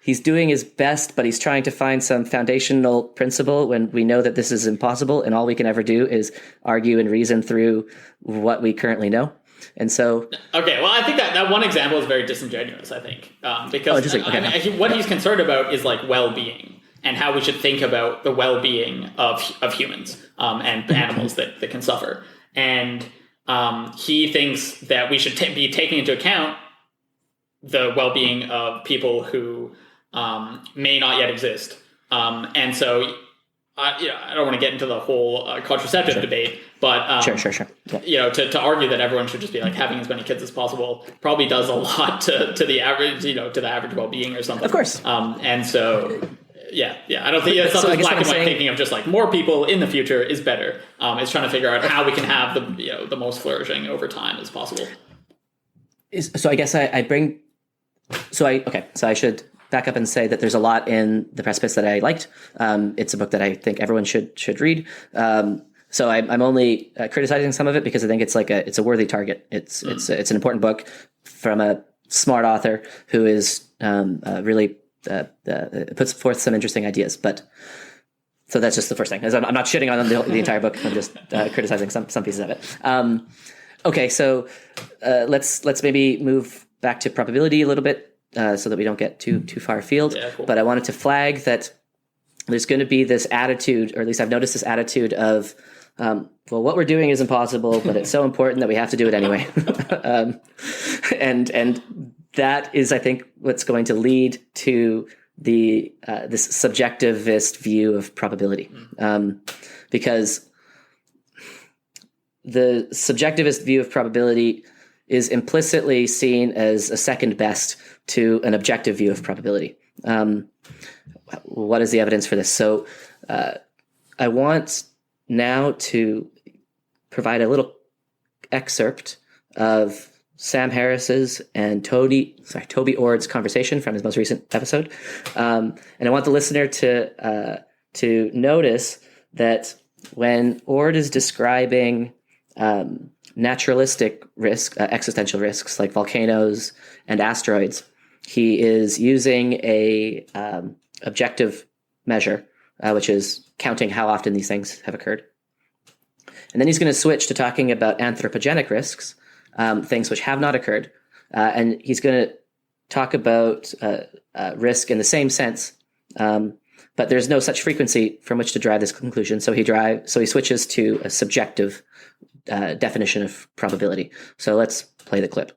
he's doing his best, but he's trying to find some foundational principle when we know that this is impossible, and all we can ever do is argue and reason through what we currently know. And so,
okay, well, I think that one example is very disingenuous. I think because what he's concerned about is like well-being and how we should think about the well-being of humans and animals that can suffer. And he thinks that we should be taking into account the well-being of people who may not yet exist. And so, I don't want to get into the whole contraceptive debate, but
sure. Yeah.
To argue that everyone should just be like having as many kids as possible probably does a lot to the average, to the average well-being or something.
Of course.
And so, yeah. I don't think it's not black and white thinking of just like more people in the future is better. It's trying to figure out how we can have the most flourishing over time as possible.
So I guess I should back up and say that there's a lot in The Precipice that I liked. It's a book that I think everyone should read. So I'm only criticizing some of it because I think it's a worthy target. It's an important book from a smart author who is really puts forth some interesting ideas. But so that's just the first thing. I'm not shitting on the entire book. I'm just criticizing some pieces of it. Okay, so let's maybe move back to probability a little bit. So that we don't get too far afield.
Yeah, cool.
But I wanted to flag that there's going to be this attitude, or at least I've noticed this attitude of, well, what we're doing is impossible, but it's so important that we have to do it anyway. And that is, I think, what's going to lead to the this subjectivist view of probability, because the subjectivist view of probability is implicitly seen as a second best to an objective view of probability. What is the evidence for this? So I want now to provide a little excerpt of Sam Harris's and Toby Ord's conversation from his most recent episode. And I want the listener to notice that when Ord is describing naturalistic risk, existential risks like volcanoes and asteroids, he is using a objective measure, which is counting how often these things have occurred. And then he's going to switch to talking about anthropogenic risks, things which have not occurred. And he's going to talk about risk in the same sense, but there's no such frequency from which to drive this conclusion. So he switches to a subjective definition of probability. So let's play the clip.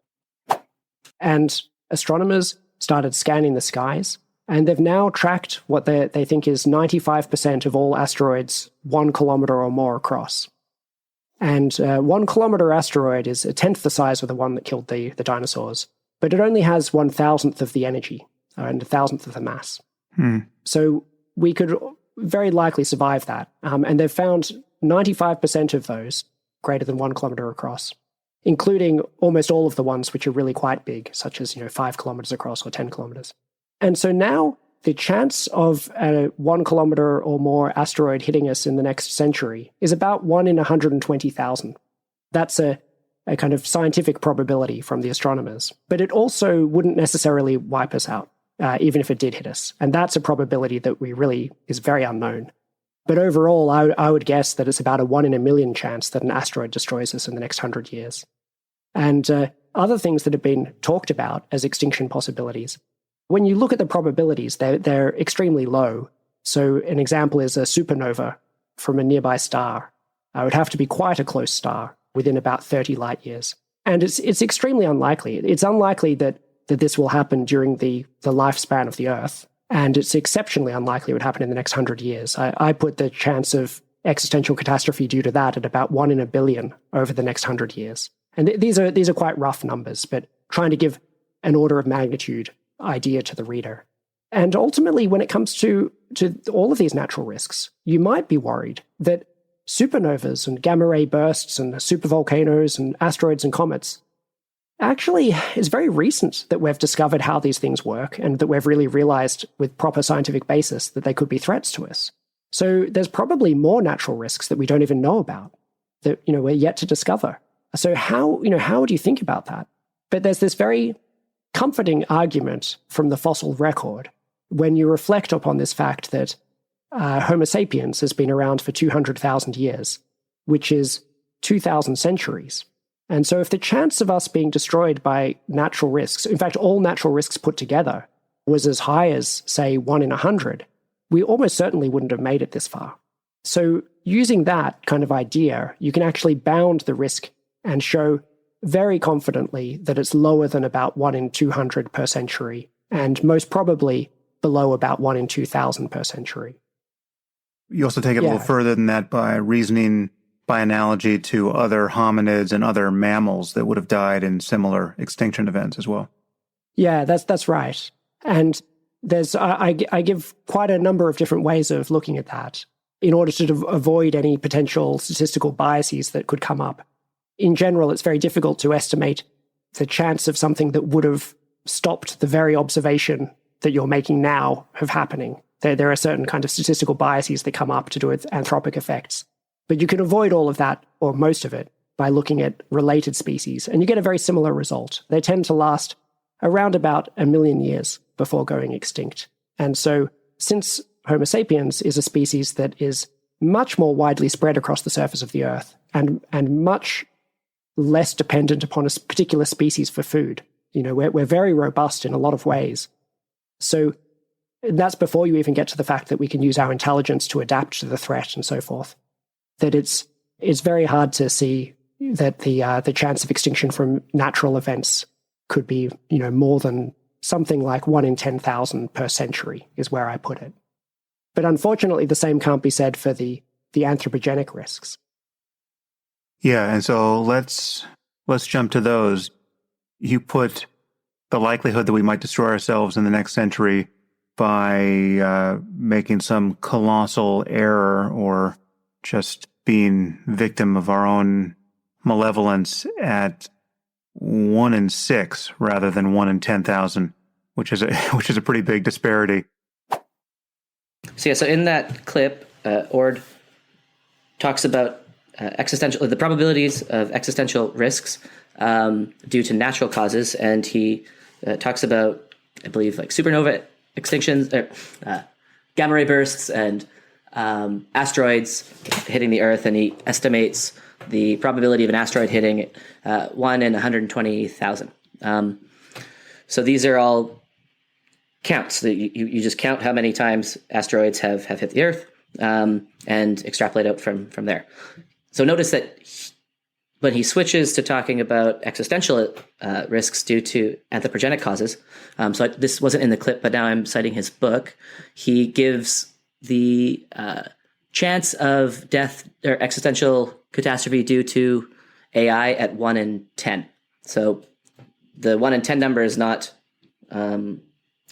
And astronomers started scanning the skies, and they've now tracked what they think is 95% of all asteroids 1 kilometer or more across. And 1 kilometer asteroid is a tenth the size of the one that killed the dinosaurs, but it only has 1,000th of the energy and 1,000th of the mass. So we could very likely survive that. And they've found 95% of those greater than 1 kilometer across, including almost all of the ones which are really quite big, such as 5 kilometers across or 10 kilometers. And so now the chance of a 1 kilometer or more asteroid hitting us in the next century is about 1 in 120,000. That's a kind of scientific probability from the astronomers. But it also wouldn't necessarily wipe us out, even if it did hit us. And that's a probability that is very unknown. But overall, I would guess that it's about a 1 in a million chance that an asteroid destroys us in the next 100 years. And other things that have been talked about as extinction possibilities, when you look at the probabilities, they're extremely low. So an example is a supernova from a nearby star. It would have to be quite a close star within about 30 light years. And it's extremely unlikely. It's unlikely that this will happen during the lifespan of the Earth. And it's exceptionally unlikely it would happen in the next 100 years. I put the chance of existential catastrophe due to that at about 1 in a billion over the next 100 years. And these are quite rough numbers, but trying to give an order of magnitude idea to the reader. And ultimately, when it comes to all of these natural risks, you might be worried that supernovas and gamma ray bursts and supervolcanoes and asteroids and comets actually is very recent that we've discovered how these things work and that we've really realized with proper scientific basis that they could be threats to us. So there's probably more natural risks that we don't even know about that, we're yet to discover. So how would you think about that? But there's this very comforting argument from the fossil record when you reflect upon this fact that Homo sapiens has been around for 200,000 years, which is 2,000 centuries. And so if the chance of us being destroyed by natural risks, in fact, all natural risks put together, was as high as, say, 1 in 100, we almost certainly wouldn't have made it this far. So using that kind of idea, you can actually bound the risk and show very confidently that it's lower than about 1 in 200 per century, and most probably below about 1 in 2,000 per century.
You also take it a little further than that by reasoning by analogy to other hominids and other mammals that would have died in similar extinction events as well.
Yeah, that's right. And there's I give quite a number of different ways of looking at that in order to avoid any potential statistical biases that could come up. In general, it's very difficult to estimate the chance of something that would have stopped the very observation that you're making now of happening. There are certain kind of statistical biases that come up to do with anthropic effects. But you can avoid all of that, or most of it, by looking at related species, and you get a very similar result. They tend to last around about 1 million years before going extinct. And so, since Homo sapiens is a species that is much more widely spread across the surface of the Earth, and much less dependent upon a particular species for food, we're very robust in a lot of ways. So that's before you even get to the fact that we can use our intelligence to adapt to the threat and so forth. That it's very hard to see that the chance of extinction from natural events could be, more than something like 1 in 10,000 per century is where I put it. But unfortunately, the same can't be said for the anthropogenic risks.
Yeah, and so let's jump to those. You put the likelihood that we might destroy ourselves in the next century by making some colossal error or just being victim of our own malevolence at 1 in 6 rather than 1 in 10,000, which is a pretty big disparity.
So in that clip, Ord talks about the probabilities of existential risks due to natural causes, and he talks about, I believe, like supernova extinctions, gamma ray bursts, and asteroids hitting the Earth, and he estimates the probability of an asteroid hitting 1 in 120,000. So these are all counts. You just count how many times asteroids have hit the Earth and extrapolate out from there. So notice that when he switches to talking about existential risks due to anthropogenic causes, so this wasn't in the clip, but now I'm citing his book, he gives the chance of death or existential catastrophe due to AI at 1 in 10. So the 1 in 10 number is not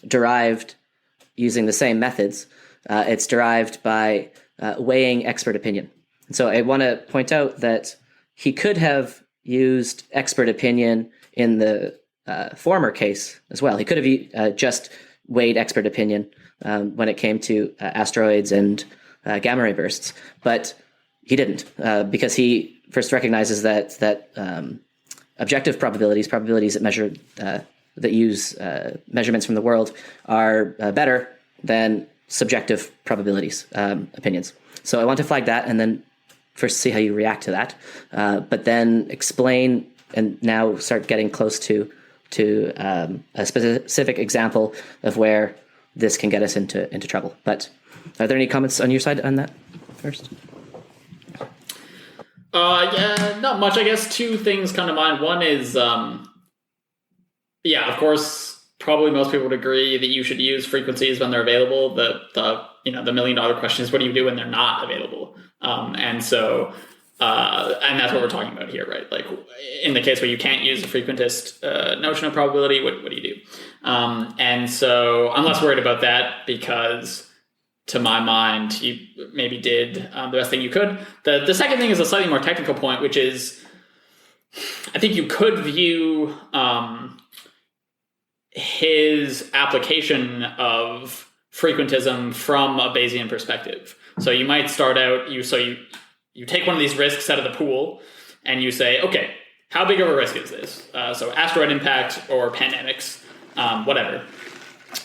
derived using the same methods. It's derived by weighing expert opinion. And so I want to point out that he could have used expert opinion in the former case as well. He could have just weighed expert opinion when it came to asteroids and gamma ray bursts, but he didn't because he first recognizes that objective probabilities that measure that use measurements from the world are better than subjective probabilities opinions. So I want to flag that and then first see how you react to that, but then explain and now start getting close to a specific example of where this can get us into trouble. But are there any comments on your side on that first?
Yeah, not much. I guess two things come to mind. One is, yeah, of course, probably most people would agree that you should use frequencies when they're available. The $1 million question is, what do you do when they're not available? And that's what we're talking about here, right? Like in the case where you can't use the frequentist notion of probability, what do you do? And so I'm less worried about that because, to my mind, you maybe did the best thing you could. The second thing is a slightly more technical point, which is I think you could view his application of frequentism from a Bayesian perspective. So you might start out, you take one of these risks out of the pool and you say, okay, how big of a risk is this? So asteroid impact or pandemics, whatever.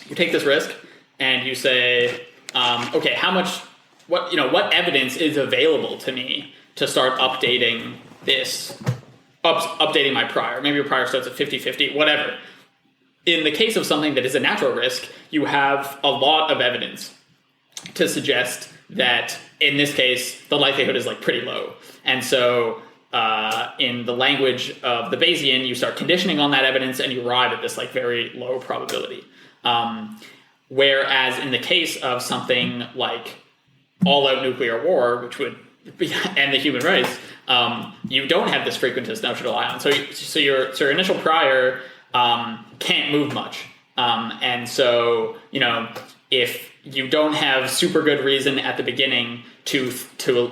You take this risk and you say, okay, what evidence is available to me to start updating updating my prior? Maybe your prior starts at 50-50, whatever. In the case of something that is a natural risk, you have a lot of evidence to suggest that in this case, the likelihood is like pretty low. And so in the language of the Bayesian, you start conditioning on that evidence and you arrive at this like very low probability. Whereas in the case of something like all-out nuclear war, which would end the human race, you don't have this frequentist notion to rely on. So your initial prior can't move much. And so, if you don't have super good reason at the beginning to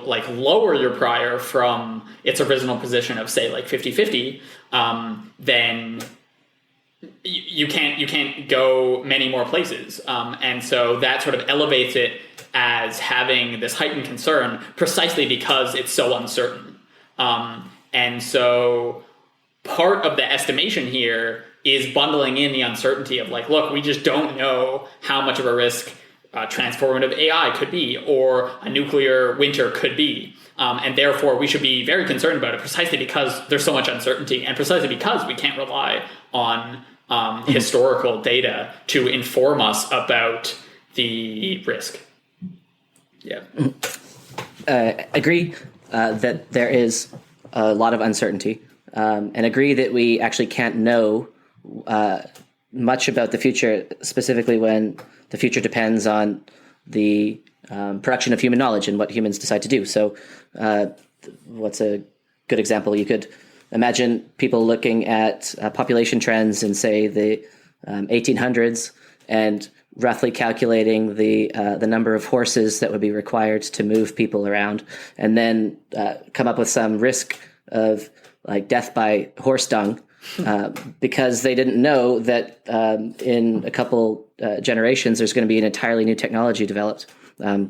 like lower your prior from its original position of say like 50-50, then you can't go many more places. And so that sort of elevates it as having this heightened concern precisely because it's so uncertain. And so part of the estimation here is bundling in the uncertainty of like, look, we just don't know how much of a risk transformative AI could be or a nuclear winter could be. And therefore, we should be very concerned about it precisely because there's so much uncertainty and precisely because we can't rely on historical data to inform us about the risk. Yeah.
Agree that there is a lot of uncertainty, and agree that we actually can't know much about the future, specifically when the future depends on the production of human knowledge and what humans decide to do. So what's a good example? You could imagine people looking at population trends in, say, the 1800s and roughly calculating the number of horses that would be required to move people around, and then come up with some risk of like death by horse dung, because they didn't know that in a couple generations there's going to be an entirely new technology developed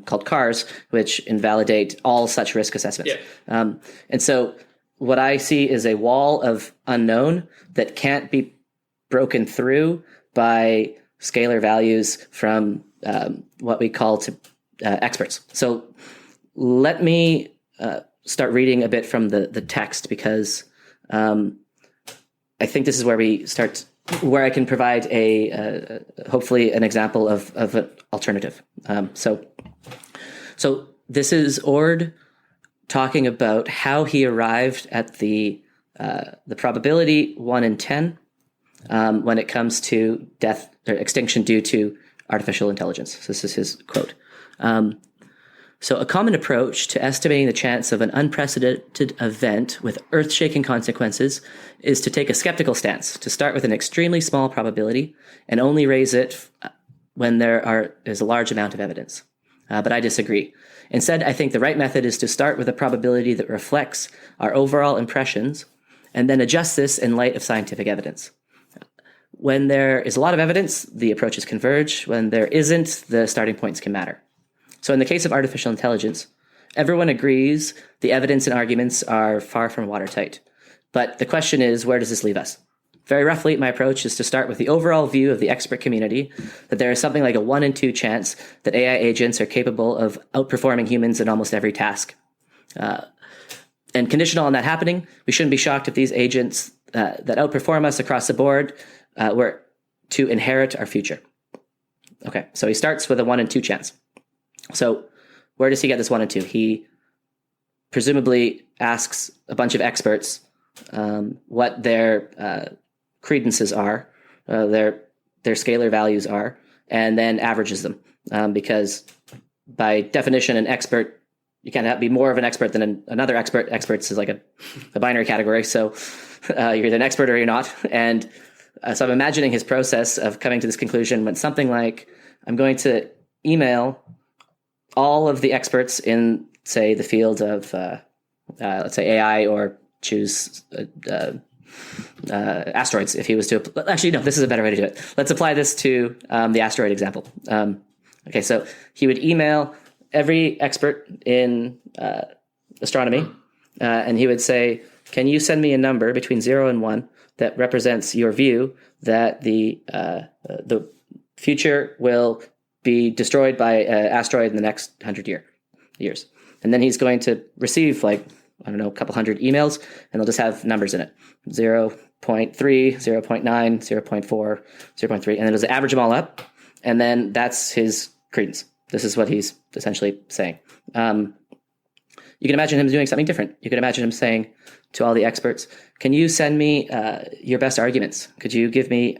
called cars, which invalidate all such risk assessments. Yeah. And so what I see is a wall of unknown that can't be broken through by scalar values from what we call to experts. So let me start reading a bit from the text, because I think this is where we start, where I can provide a hopefully an example of an alternative. So this is Ord talking about how he arrived at the probability 1 in 10 when it comes to death or extinction due to artificial intelligence. So this is his quote. So a common approach to estimating the chance of an unprecedented event with earth-shaking consequences is to take a skeptical stance, to start with an extremely small probability and only raise it when there is a large amount of evidence. But I disagree. Instead, I think the right method is to start with a probability that reflects our overall impressions and then adjust this in light of scientific evidence. When there is a lot of evidence, the approaches converge. When there isn't, the starting points can matter. So in the case of artificial intelligence, everyone agrees the evidence and arguments are far from watertight. But the question is, where does this leave us? Very roughly, my approach is to start with the overall view of the expert community that there is something like a 1 in 2 chance that AI agents are capable of outperforming humans in almost every task. And conditional on that happening, we shouldn't be shocked if these agents that outperform us across the board were to inherit our future. Okay, so he starts with a 1 in 2 chance. So where does he get this 1 in 2? He presumably asks a bunch of experts what their credences are, their scalar values are, and then averages them. Because by definition, an expert, you can't be more of an expert than another expert. Experts is like a binary category. So you're either an expert or you're not. And so I'm imagining his process of coming to this conclusion went something like, I'm going to email all of the experts in, say, the field of, let's say, AI, or choose asteroids if he was to... Actually, no, this is a better way to do it. Let's apply this to the asteroid example. Okay, so he would email every expert in astronomy, and he would say, can you send me a number between 0 and 1 that represents your view that the future will be destroyed by an asteroid in the next 100 years? And then he's going to receive, like, I don't know, a couple hundred emails, and they'll just have numbers in it. 0.3, 0.9, 0.4, 0.3, and then he'll average them all up, and then that's his credence. This is what he's essentially saying. You can imagine him doing something different. You can imagine him saying to all the experts, can you send me your best arguments? Could you give me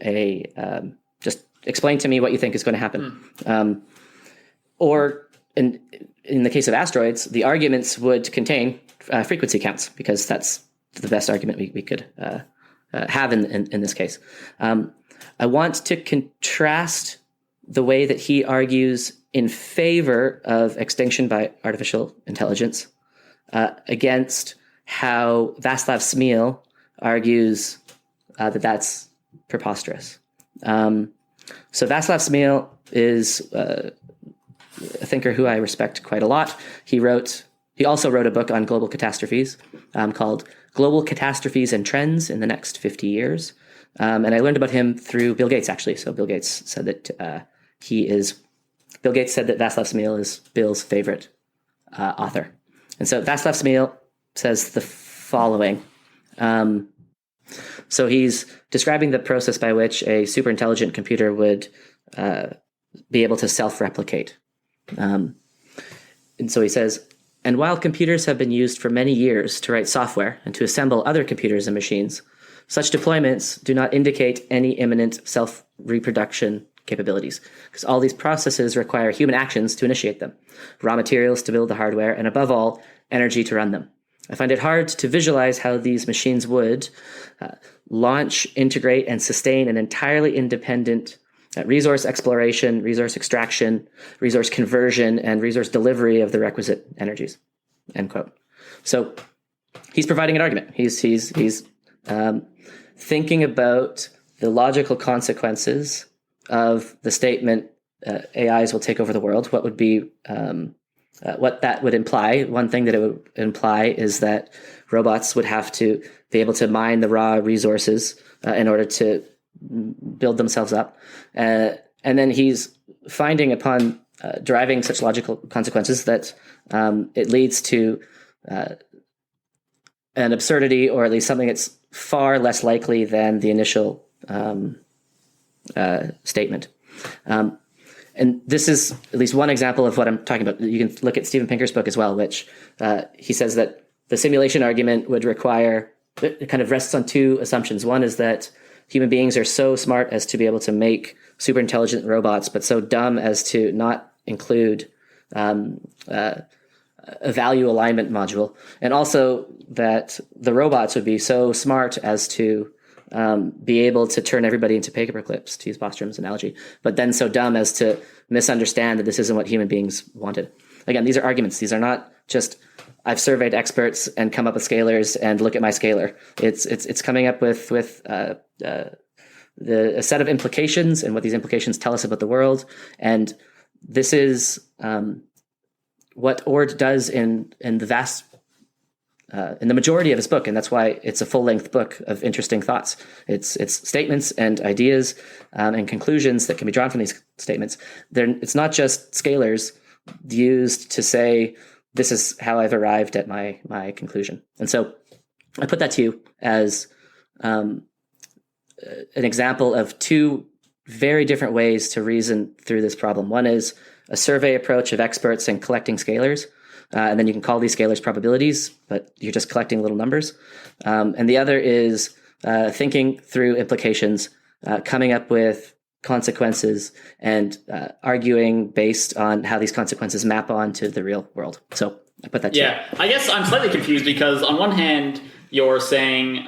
just explain to me what you think is going to happen? Or in the case of asteroids, the arguments would contain frequency counts, because that's the best argument we could have in this case. I want to contrast the way that he argues in favor of extinction by artificial intelligence against how Václav Smil argues that that's preposterous. So Václav Smil is a thinker who I respect quite a lot. He also wrote a book on global catastrophes called Global Catastrophes and Trends in the Next 50 Years. And I learned about him through Bill Gates, actually. So Bill Gates said that Bill Gates said that Václav Smil is Bill's favorite author. And so Václav Smil says the following. So he's describing the process by which a super intelligent computer would be able to self-replicate. And so he says, and while computers have been used for many years to write software and to assemble other computers and machines, such deployments do not indicate any imminent self-reproduction capabilities, because all these processes require human actions to initiate them, raw materials to build the hardware, and above all, energy to run them. I find it hard to visualize how these machines would launch, integrate, and sustain an entirely independent resource exploration, resource extraction, resource conversion, and resource delivery of the requisite energies, end quote. So he's providing an argument. He's thinking about the logical consequences of the statement AIs will take over the world. What would be what that would imply? One thing that it would imply is that robots would have to be able to mine the raw resources in order to build themselves up. And then he's finding upon deriving such logical consequences that it leads to an absurdity, or at least something that's far less likely than the initial statement. And this is at least one example of what I'm talking about. You can look at Steven Pinker's book as well, which he says that the simulation argument would require, it kind of rests on two assumptions. One is that human beings are so smart as to be able to make super intelligent robots, but so dumb as to not include a value alignment module. And also that the robots would be so smart as to be able to turn everybody into paper clips, to use Bostrom's analogy, but then so dumb as to misunderstand that this isn't what human beings wanted. Again, these are arguments. These are not just, I've surveyed experts and come up with scalars and look at my scalar. It's coming up with a set of implications and what these implications tell us about the world. And this is what Ord does in the majority of his book, and that's why it's a full-length book of interesting thoughts. It's statements and ideas and conclusions that can be drawn from these statements. It's not just scalars used to say, this is how I've arrived at my conclusion. And so I put that to you as an example of two very different ways to reason through this problem. One is a survey approach of experts and collecting scalars. and then you can call these scalars probabilities, but you're just collecting little numbers. And the other is thinking through implications, coming up with consequences, and arguing based on how these consequences map onto the real world. So I put that.
Yeah, I guess I'm slightly confused because on one hand, you're saying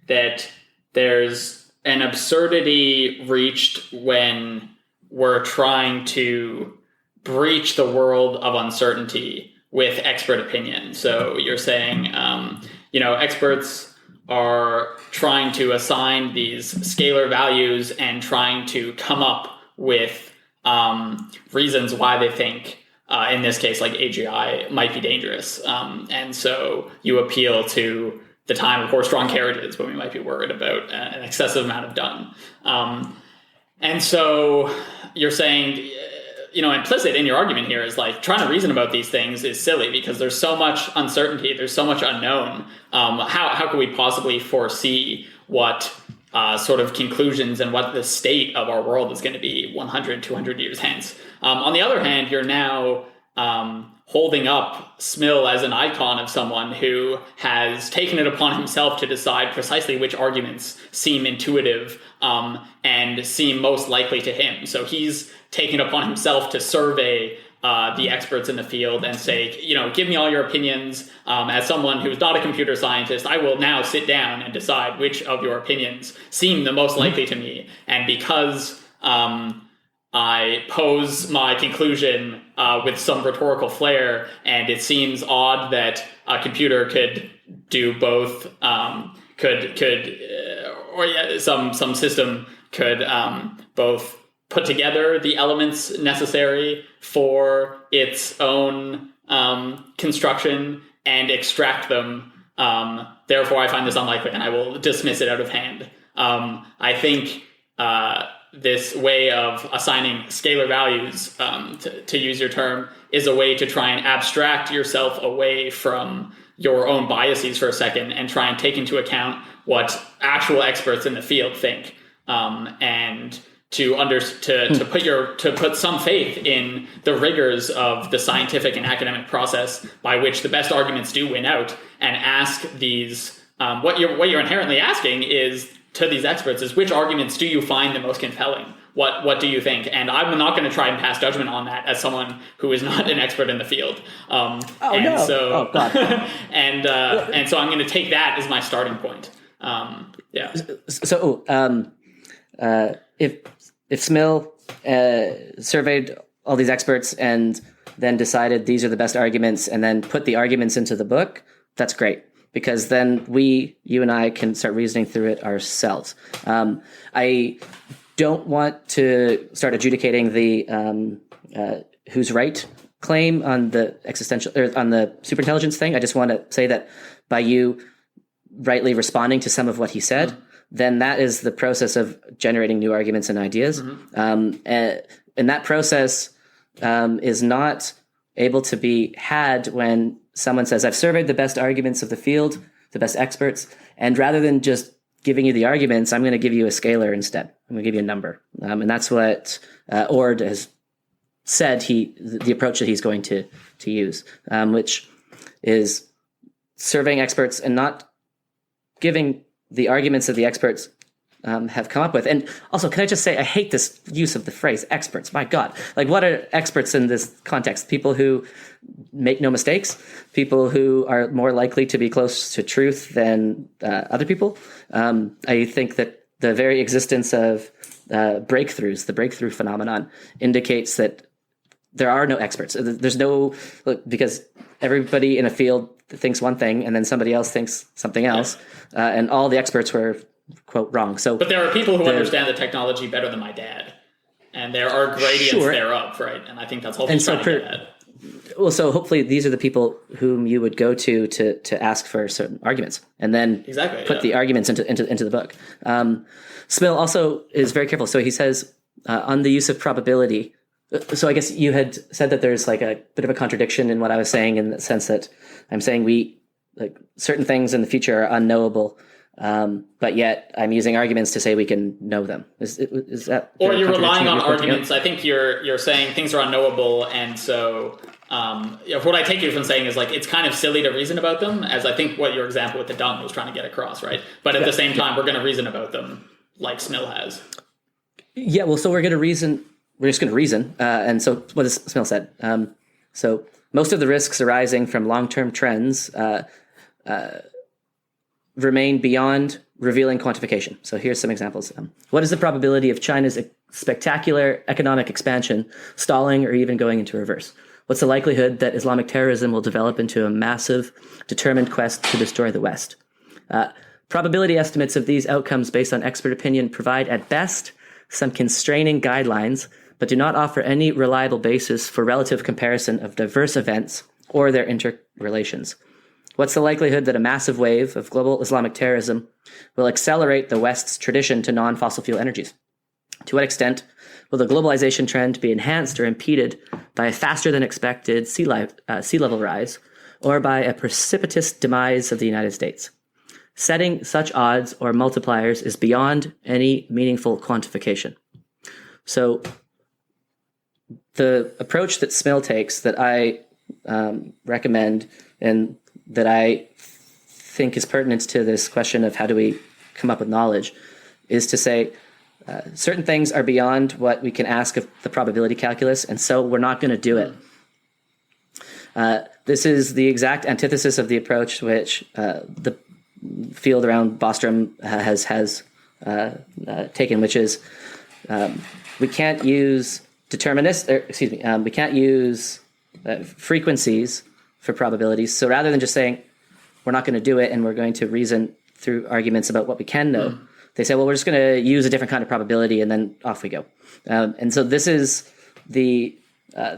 that there's an absurdity reached when we're trying to breach the world of uncertainty with expert opinion. So you're saying, experts are trying to assign these scalar values and trying to come up with reasons why they think, in this case, like AGI might be dangerous. And so you appeal to the time of horse-drawn carriages when we might be worried about an excessive amount of dung. And so you're saying, implicit in your argument here is like trying to reason about these things is silly because there's so much uncertainty, there's so much unknown. How can we possibly foresee what sort of conclusions and what the state of our world is going to be 100, 200 years hence? On the other hand, you're now holding up Smill as an icon of someone who has taken it upon himself to decide precisely which arguments seem intuitive and seem most likely to him. So he's taken upon himself to survey the experts in the field and say, give me all your opinions. As someone who's not a computer scientist, I will now sit down and decide which of your opinions seem the most likely to me. And because I pose my conclusion with some rhetorical flair, and it seems odd that a computer could do both, some system could both put together the elements necessary for its own construction and extract them. Therefore, I find this unlikely, and I will dismiss it out of hand. I think this way of assigning scalar values, to use your term, is a way to try and abstract yourself away from your own biases for a second and try and take into account what actual experts in the field think, and to put some faith in the rigors of the scientific and academic process by which the best arguments do win out, and ask these what you're inherently asking is to these experts is which arguments do you find the most compelling? What do you think? And I'm not going to try and pass judgment on that as someone who is not an expert in the field.
God.
and so I'm going to take that as my starting point.
If Smill surveyed all these experts and then decided these are the best arguments and then put the arguments into the book, that's great. Because then you and I can start reasoning through it ourselves. I don't want to start adjudicating the who's right claim on the existential or on the superintelligence thing. I just want to say that by you rightly responding to some of what he said, then that is the process of generating new arguments and ideas. And that process is not able to be had when someone says, I've surveyed the best arguments of the field, the best experts, and rather than just giving you the arguments, I'm going to give you a scalar instead. I'm going to give you a number. And that's what Ord has said the approach that he's going to use, which is surveying experts and not giving the arguments that the experts have come up with. And also, can I just say, I hate this use of the phrase experts. My God. Like, what are experts in this context? People who make no mistakes? People who are more likely to be close to truth than other people? I think that the very existence of breakthroughs, the breakthrough phenomenon, indicates that there are no experts. There's no, because everybody in a field thinks one thing and then somebody else thinks something else. And all the experts were, quote, wrong. But
there are people who understand the technology better than my dad. And there are gradients thereof, right? And I think that's hopefully trying to get at.
Well, so hopefully these are the people whom you would go to ask for certain arguments, and then put the arguments into the book. Smill also is very careful. So he says on the use of probability. So I guess you had said that there's like a bit of a contradiction in what I was saying, in the sense that I'm saying certain things in the future are unknowable but yet I'm using arguments to say we can know them. Is that?
Or you're relying on arguments. I think you're saying things are unknowable, and so what I take you from saying is like it's kind of silly to reason about them, as I think what your example with the dung was trying to get across, right? But at the same time, we're going to reason about them like Smill has.
Yeah, well, so we're going to reason. We're just going to reason, and so what does Smill said? So most of the risks arising from long-term trends remain beyond revealing quantification. So here's some examples. What is the probability of China's spectacular economic expansion stalling or even going into reverse? What's the likelihood that Islamic terrorism will develop into a massive, determined quest to destroy the West? Probability estimates of these outcomes based on expert opinion provide, at best, some constraining guidelines, but do not offer any reliable basis for relative comparison of diverse events or their interrelations. What's the likelihood that a massive wave of global Islamic terrorism will accelerate the West's tradition to non-fossil fuel energies? To what extent will the globalization trend be enhanced or impeded by a faster than expected sea level rise or by a precipitous demise of the United States? Setting such odds or multipliers is beyond any meaningful quantification. So the approach that Smill takes that I recommend and that I think is pertinent to this question of how do we come up with knowledge is to say certain things are beyond what we can ask of the probability calculus, and so we're not going to do it. This is the exact antithesis of the approach which the field around Bostrom has taken, which is we can't use we can't use frequencies for probabilities. So rather than just saying we're not going to do it and we're going to reason through arguments about what we can know, they say, well, we're just going to use a different kind of probability, and then off we go. And so this is the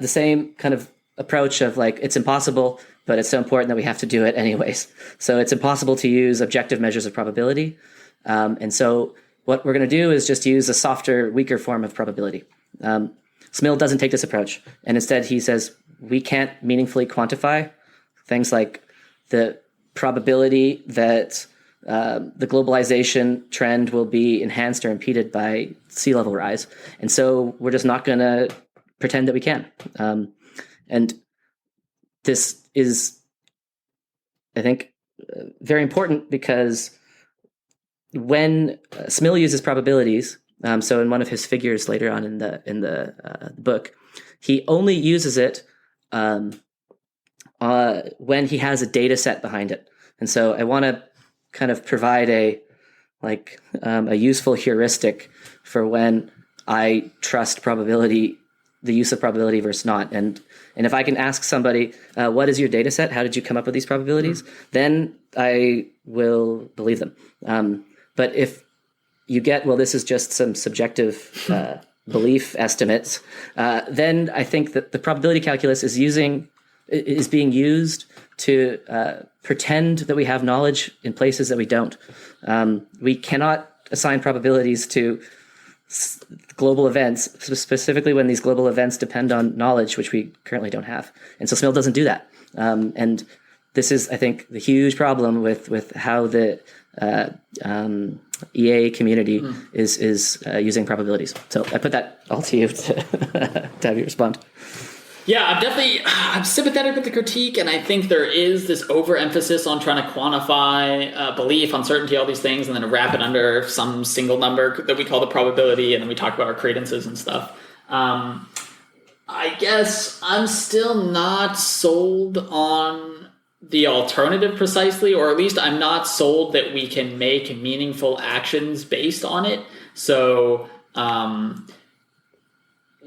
same kind of approach of like it's impossible, but it's so important that we have to do it anyways. So it's impossible to use objective measures of probability. And so what we're going to do is just use a softer, weaker form of probability. Smill doesn't take this approach, and instead he says we can't meaningfully quantify things like the probability that the globalization trend will be enhanced or impeded by sea level rise. And so we're just not going to pretend that we can. And this is, I think, very important because when Smill uses probabilities, so in one of his figures later on in the book, he only uses it when he has a data set behind it. And so I want to kind of provide a useful heuristic for when I trust probability, the use of probability versus not. And if I can ask somebody, what is your data set? How did you come up with these probabilities? Then I will believe them. But if you get, well, this is just some subjective belief estimates, then I think that the probability calculus is being used to pretend that we have knowledge in places that we don't. We cannot assign probabilities to global events, specifically when these global events depend on knowledge, which we currently don't have. And so Smill doesn't do that. And this is, I think, the huge problem with how the EA community is using probabilities. So I put that all to you to have you respond.
Yeah, I'm sympathetic with the critique, and I think there is this overemphasis on trying to quantify belief, uncertainty, all these things, and then wrap it under some single number that we call the probability, and then we talk about our credences and stuff. I guess I'm still not sold on the alternative precisely, or at least I'm not sold that we can make meaningful actions based on it. So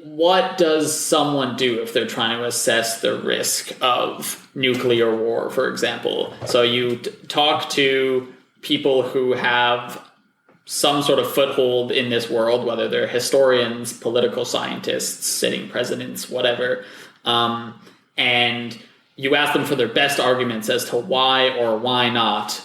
what does someone do if they're trying to assess the risk of nuclear war, for example? So you talk to people who have some sort of foothold in this world, whether they're historians, political scientists, sitting presidents, whatever, and you ask them for their best arguments as to why or why not,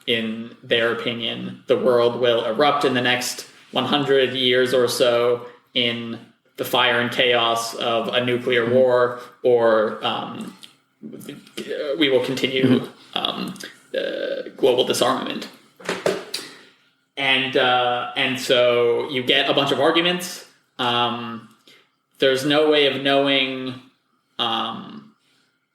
in their opinion, the world will erupt in the next 100 years or so in the fire and chaos of a nuclear war, or we will continue global disarmament. And so you get a bunch of arguments. There's no way of knowing,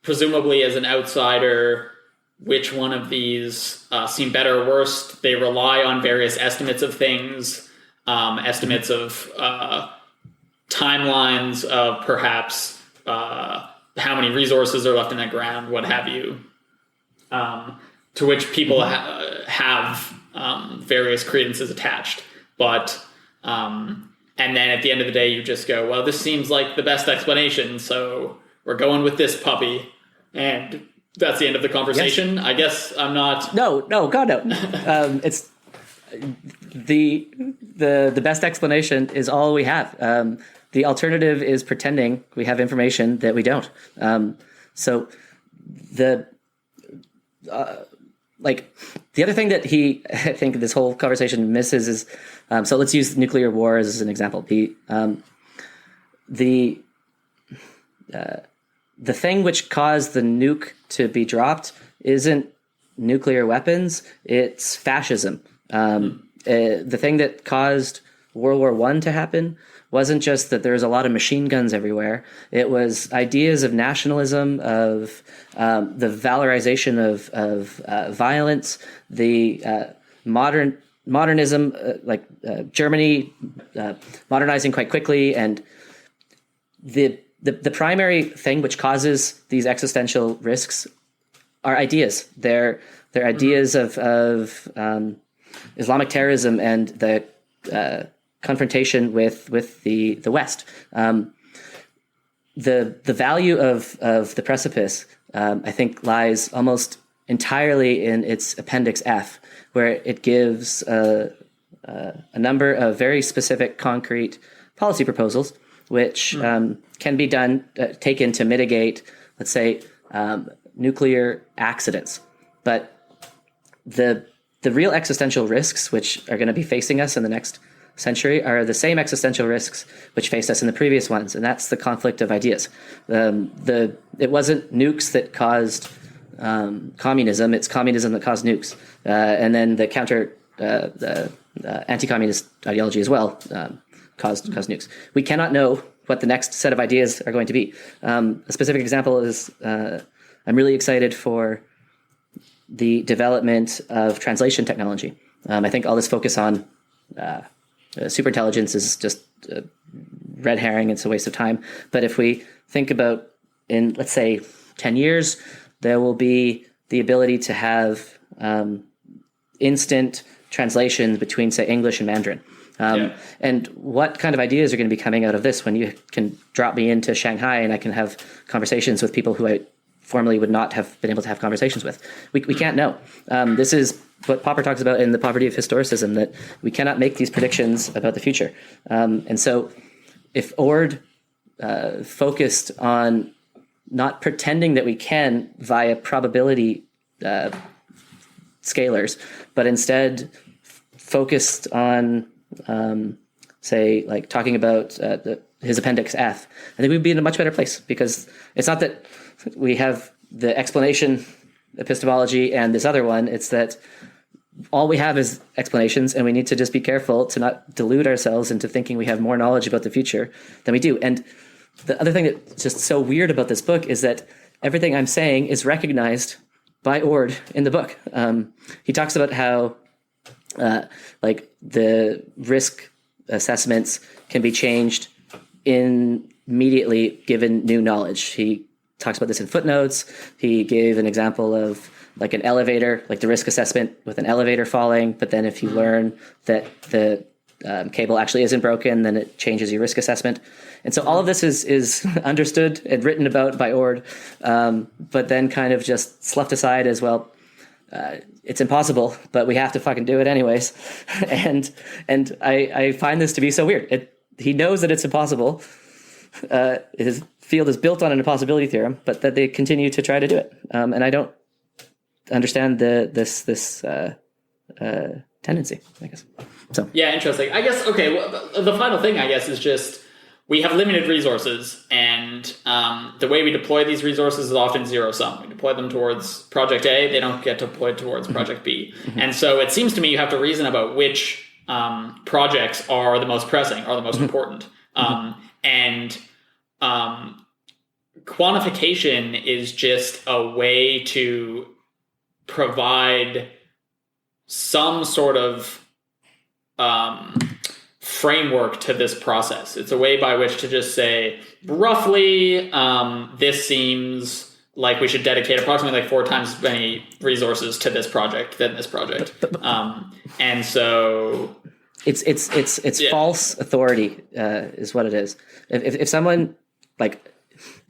presumably as an outsider, which one of these seem better or worse. They rely on various estimates of things, estimates of timelines of perhaps how many resources are left in the ground, what have you, to which people have various credences attached. But and then at the end of the day, you just go, well, this seems like the best explanation, so we're going with this puppy. And that's the end of the conversation. Yes. I guess I'm not...
No, God, no. It's the best explanation is all we have. The alternative is pretending we have information that we don't. So the other thing that I think this whole conversation misses is, so let's use nuclear war as an example. The thing which caused the nuke to be dropped isn't nuclear weapons, it's fascism. The thing that caused World War I to happen wasn't just that there was a lot of machine guns everywhere. It was ideas of nationalism, of the valorization of violence, the modernism, Germany modernizing quite quickly, and the primary thing which causes these existential risks are ideas. They're ideas of Islamic terrorism and the confrontation with the West. The value of the Precipice, I think, lies almost entirely in its Appendix F, where it gives a number of very specific, concrete policy proposals, which can be taken to mitigate, let's say, nuclear accidents. But the real existential risks which are going to be facing us in the next century are the same existential risks which faced us in the previous ones, and that's the conflict of ideas. It wasn't nukes that caused communism; it's communism that caused nukes, and then the anti-communist ideology as well caused nukes. We cannot know what the next set of ideas are going to be. A specific example is I'm really excited for the development of translation technology. I think all this focus on superintelligence is just red herring. It's a waste of time. But if we think about in, let's say, 10 years, there will be the ability to have instant translation between, say, English and Mandarin. And what kind of ideas are going to be coming out of this when you can drop me into Shanghai and I can have conversations with people who I formerly would not have been able to have conversations with? We can't know. This is what Popper talks about in The Poverty of Historicism, that we cannot make these predictions about the future. And so if Ord focused on not pretending that we can via probability scalars, but instead focused on, say, like talking about his Appendix F, I think we'd be in a much better place, because it's not that we have the explanation epistemology and this other one. It's that all we have is explanations, and we need to just be careful to not delude ourselves into thinking we have more knowledge about the future than we do. And the other thing that's just so weird about this book is that everything I'm saying is recognized by Ord in the book. He talks about how the risk assessments can be changed immediately given new knowledge. He talks about this in footnotes. He gave an example of like an elevator, like the risk assessment with an elevator falling, but then if you learn that the cable actually isn't broken, then it changes your risk assessment. And so all of this is understood and written about by Ord, but then kind of just sloughed aside as, well, it's impossible, but we have to fucking do it anyways. And I find this to be so weird. He knows that it's impossible. His field is built on an impossibility theorem, but that they continue to try to do it. And I don't understand this tendency, I guess. So
yeah, interesting. I guess, okay, well, the final thing, I guess, is just we have limited resources, and the way we deploy these resources is often zero sum. We deploy them towards project A, they don't get deployed towards project B. And so it seems to me you have to reason about which projects are the most pressing, are the most important. And quantification is just a way to provide some sort of framework to this process. It's a way by which to just say, roughly, this seems like we should dedicate approximately like 4 times as many resources to this project than this project. And so
it's false authority is what it is. If someone, like,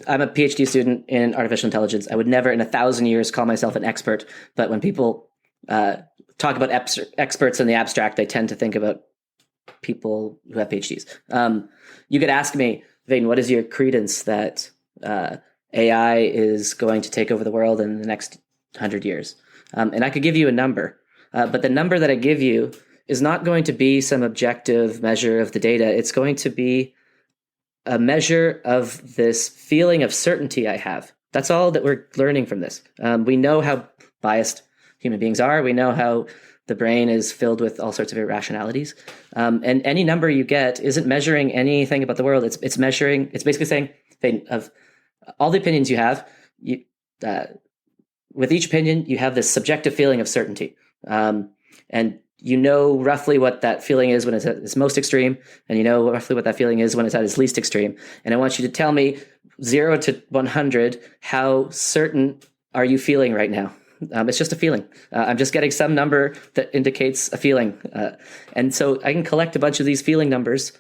I'm a PhD student in artificial intelligence, I would never in 1,000 years call myself an expert. But when people talk about experts in the abstract, they tend to think about people who have PhDs. You could ask me, Vaden, what is your credence that AI is going to take over the world in the next 100 years? And I could give you a number, but the number that I give you is not going to be some objective measure of the data. It's going to be a measure of this feeling of certainty I have. That's all that we're learning from this. We know how biased human beings are. We know how the brain is filled with all sorts of irrationalities. And any number you get isn't measuring anything about the world. It's basically saying, of all the opinions you have, with each opinion, you have this subjective feeling of certainty. And you know roughly what that feeling is when it's at its most extreme, and you know roughly what that feeling is when it's at its least extreme. And I want you to tell me 0 to 100, how certain are you feeling right now? It's just a feeling. I'm just getting some number that indicates a feeling. And so I can collect a bunch of these feeling numbers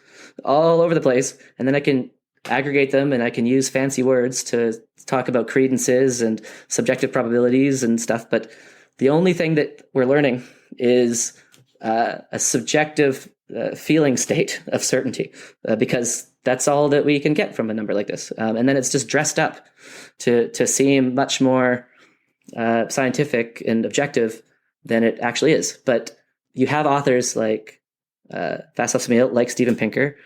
all over the place, and then I can aggregate them, and I can use fancy words to talk about credences and subjective probabilities and stuff. But the only thing that we're learning is a subjective feeling state of certainty, because that's all that we can get from a number like this. And then it's just dressed up to seem much more scientific and objective than it actually is. But you have authors like Václav Smil, like Steven Pinker,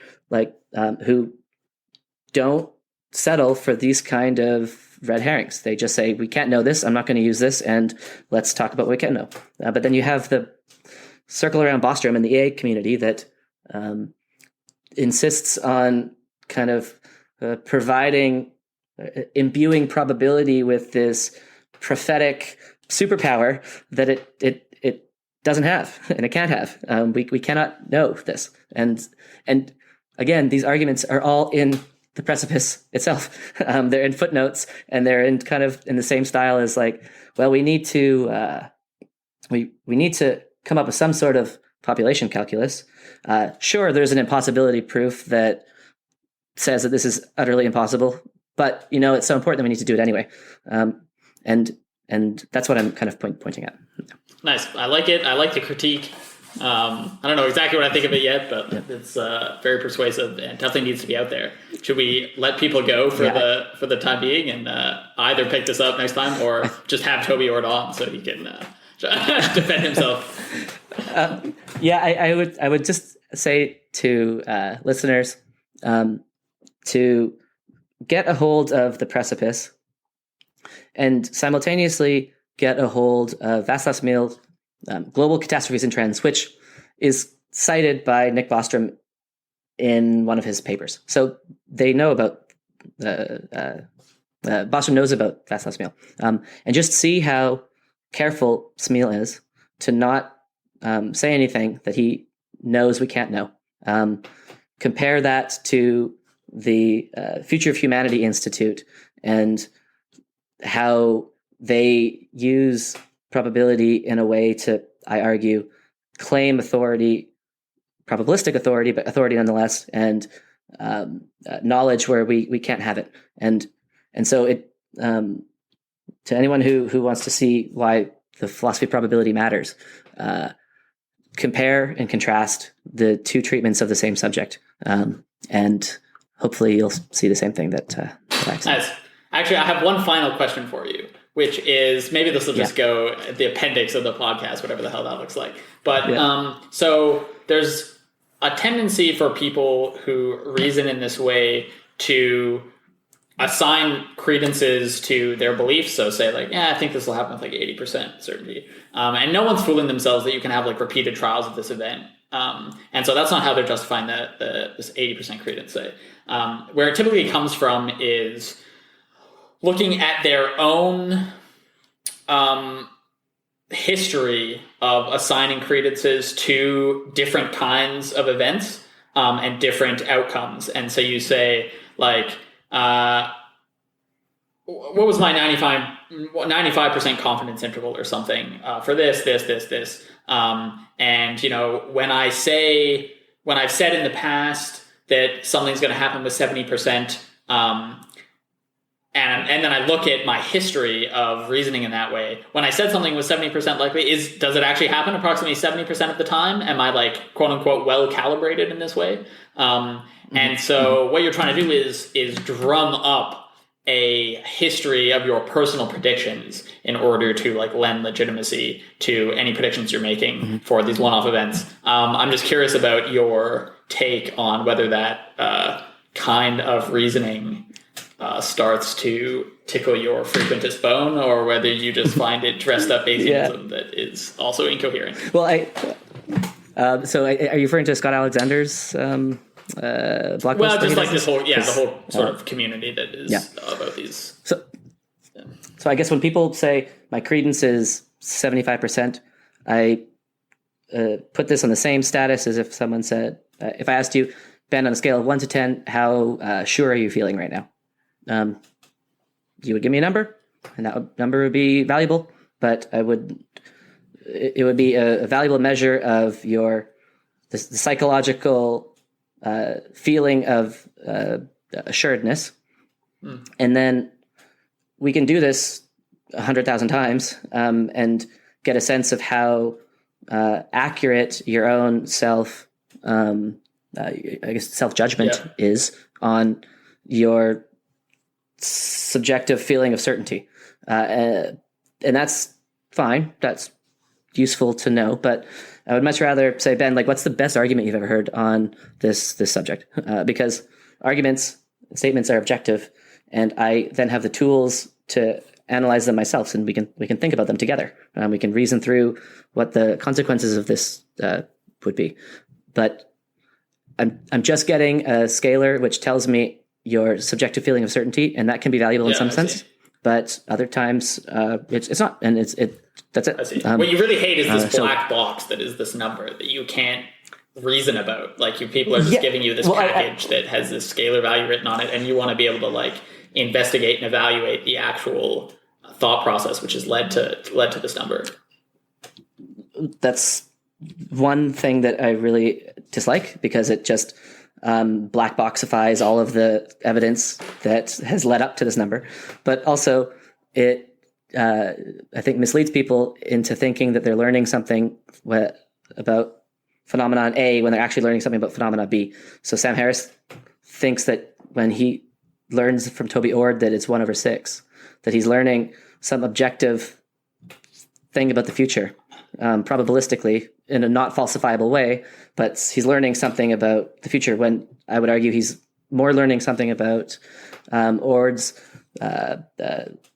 who don't settle for these kind of red herrings. They just say, we can't know this, I'm not going to use this, and let's talk about what we can know. But then you have the circle around Bostrom and the AI community that insists on kind of imbuing probability with this prophetic superpower that it doesn't have, and it can't have. We cannot know this. And again, these arguments are all in the Precipice itself. They're in footnotes, and they're in kind of in the same style as like, well, we need to we need to come up with some sort of population calculus. Sure, there's an impossibility proof that says that this is utterly impossible, but it's so important that we need to do it anyway. And that's what I'm kind of pointing at.
Nice. I like it. I like the critique. I don't know exactly what I think of it yet, but it's very persuasive and definitely needs to be out there. Should we let people go for the time being and either pick this up next time or just have Toby Ord on so he can defend himself?
I would just say to listeners to get a hold of the Precipice and simultaneously get a hold of Václav Smil's Global Catastrophes and Trends, which is cited by Nick Bostrom in one of his papers. So they know about Bostrom knows about Václav Smil, and just see how careful Smil is to not say anything that he knows we can't know. Compare that to the Future of Humanity Institute and how they use probability in a way to, I argue, claim authority, probabilistic authority, but authority nonetheless, and knowledge where we can't have it. And so it to anyone who wants to see why the philosophy of probability matters, compare and contrast the two treatments of the same subject, and hopefully you'll see the same thing that I see.
Nice. Actually, I have one final question for you, which is, maybe this will just go the appendix of the podcast, whatever the hell that looks like. But so there's a tendency for people who reason in this way to assign credences to their beliefs. So say like, yeah, I think this will happen with like 80% certainty. And no one's fooling themselves that you can have like repeated trials of this event. And so that's not how they're justifying this 80% credence, say. Where it typically comes from is looking at their own history of assigning credences to different kinds of events and different outcomes. And so you say like, what was my 95% confidence interval or something for this. And when I've said in the past that something's going to happen with 70%, and then I look at my history of reasoning in that way. When I said something was 70% likely, does it actually happen approximately 70% of the time? Am I like quote unquote well calibrated in this way? And so what you're trying to do is drum up a history of your personal predictions in order to like lend legitimacy to any predictions you're making for these one-off events. I'm just curious about your take on whether that kind of reasoning starts to tickle your frequentist bone, or whether you just find it dressed up Bayesianism that is also incoherent.
Well, so are you referring to Scott Alexander's blog post?
Well, just like the whole sort of community that is about these.
So I guess when people say my credence is 75%, I put this on the same status as if someone said, if I asked you, Ben, on a scale of 1 to 10, how sure are you feeling right now? You would give me a number, and that number would be valuable, but it would be a valuable measure of the psychological feeling of assuredness. And then we can do this 100,000 times and get a sense of how accurate your own self-judgment is on your subjective feeling of certainty. And that's fine. That's useful to know, but I would much rather say, Ben, like, what's the best argument you've ever heard on this subject? Because arguments, statements are objective, and I then have the tools to analyze them myself, and we can think about them together. We can reason through what the consequences of this would be. But I'm just getting a scalar which tells me your subjective feeling of certainty, and that can be valuable in some sense. But other times it's not, and that's it.
I see. What you really hate is this black box that is this number that you can't reason about. Like people are just giving you this package that has this scalar value written on it, and you want to be able to like investigate and evaluate the actual thought process which has led to this number.
That's one thing that I really dislike, because it just black boxifies all of the evidence that has led up to this number. But also it, I think, misleads people into thinking that they're learning something about phenomenon A when they're actually learning something about phenomenon B. So Sam Harris thinks that when he learns from Toby Ord that it's 1/6, that he's learning some objective thing about the future, probabilistically in a not falsifiable way, but he's learning something about the future, when I would argue he's more learning something about Ord's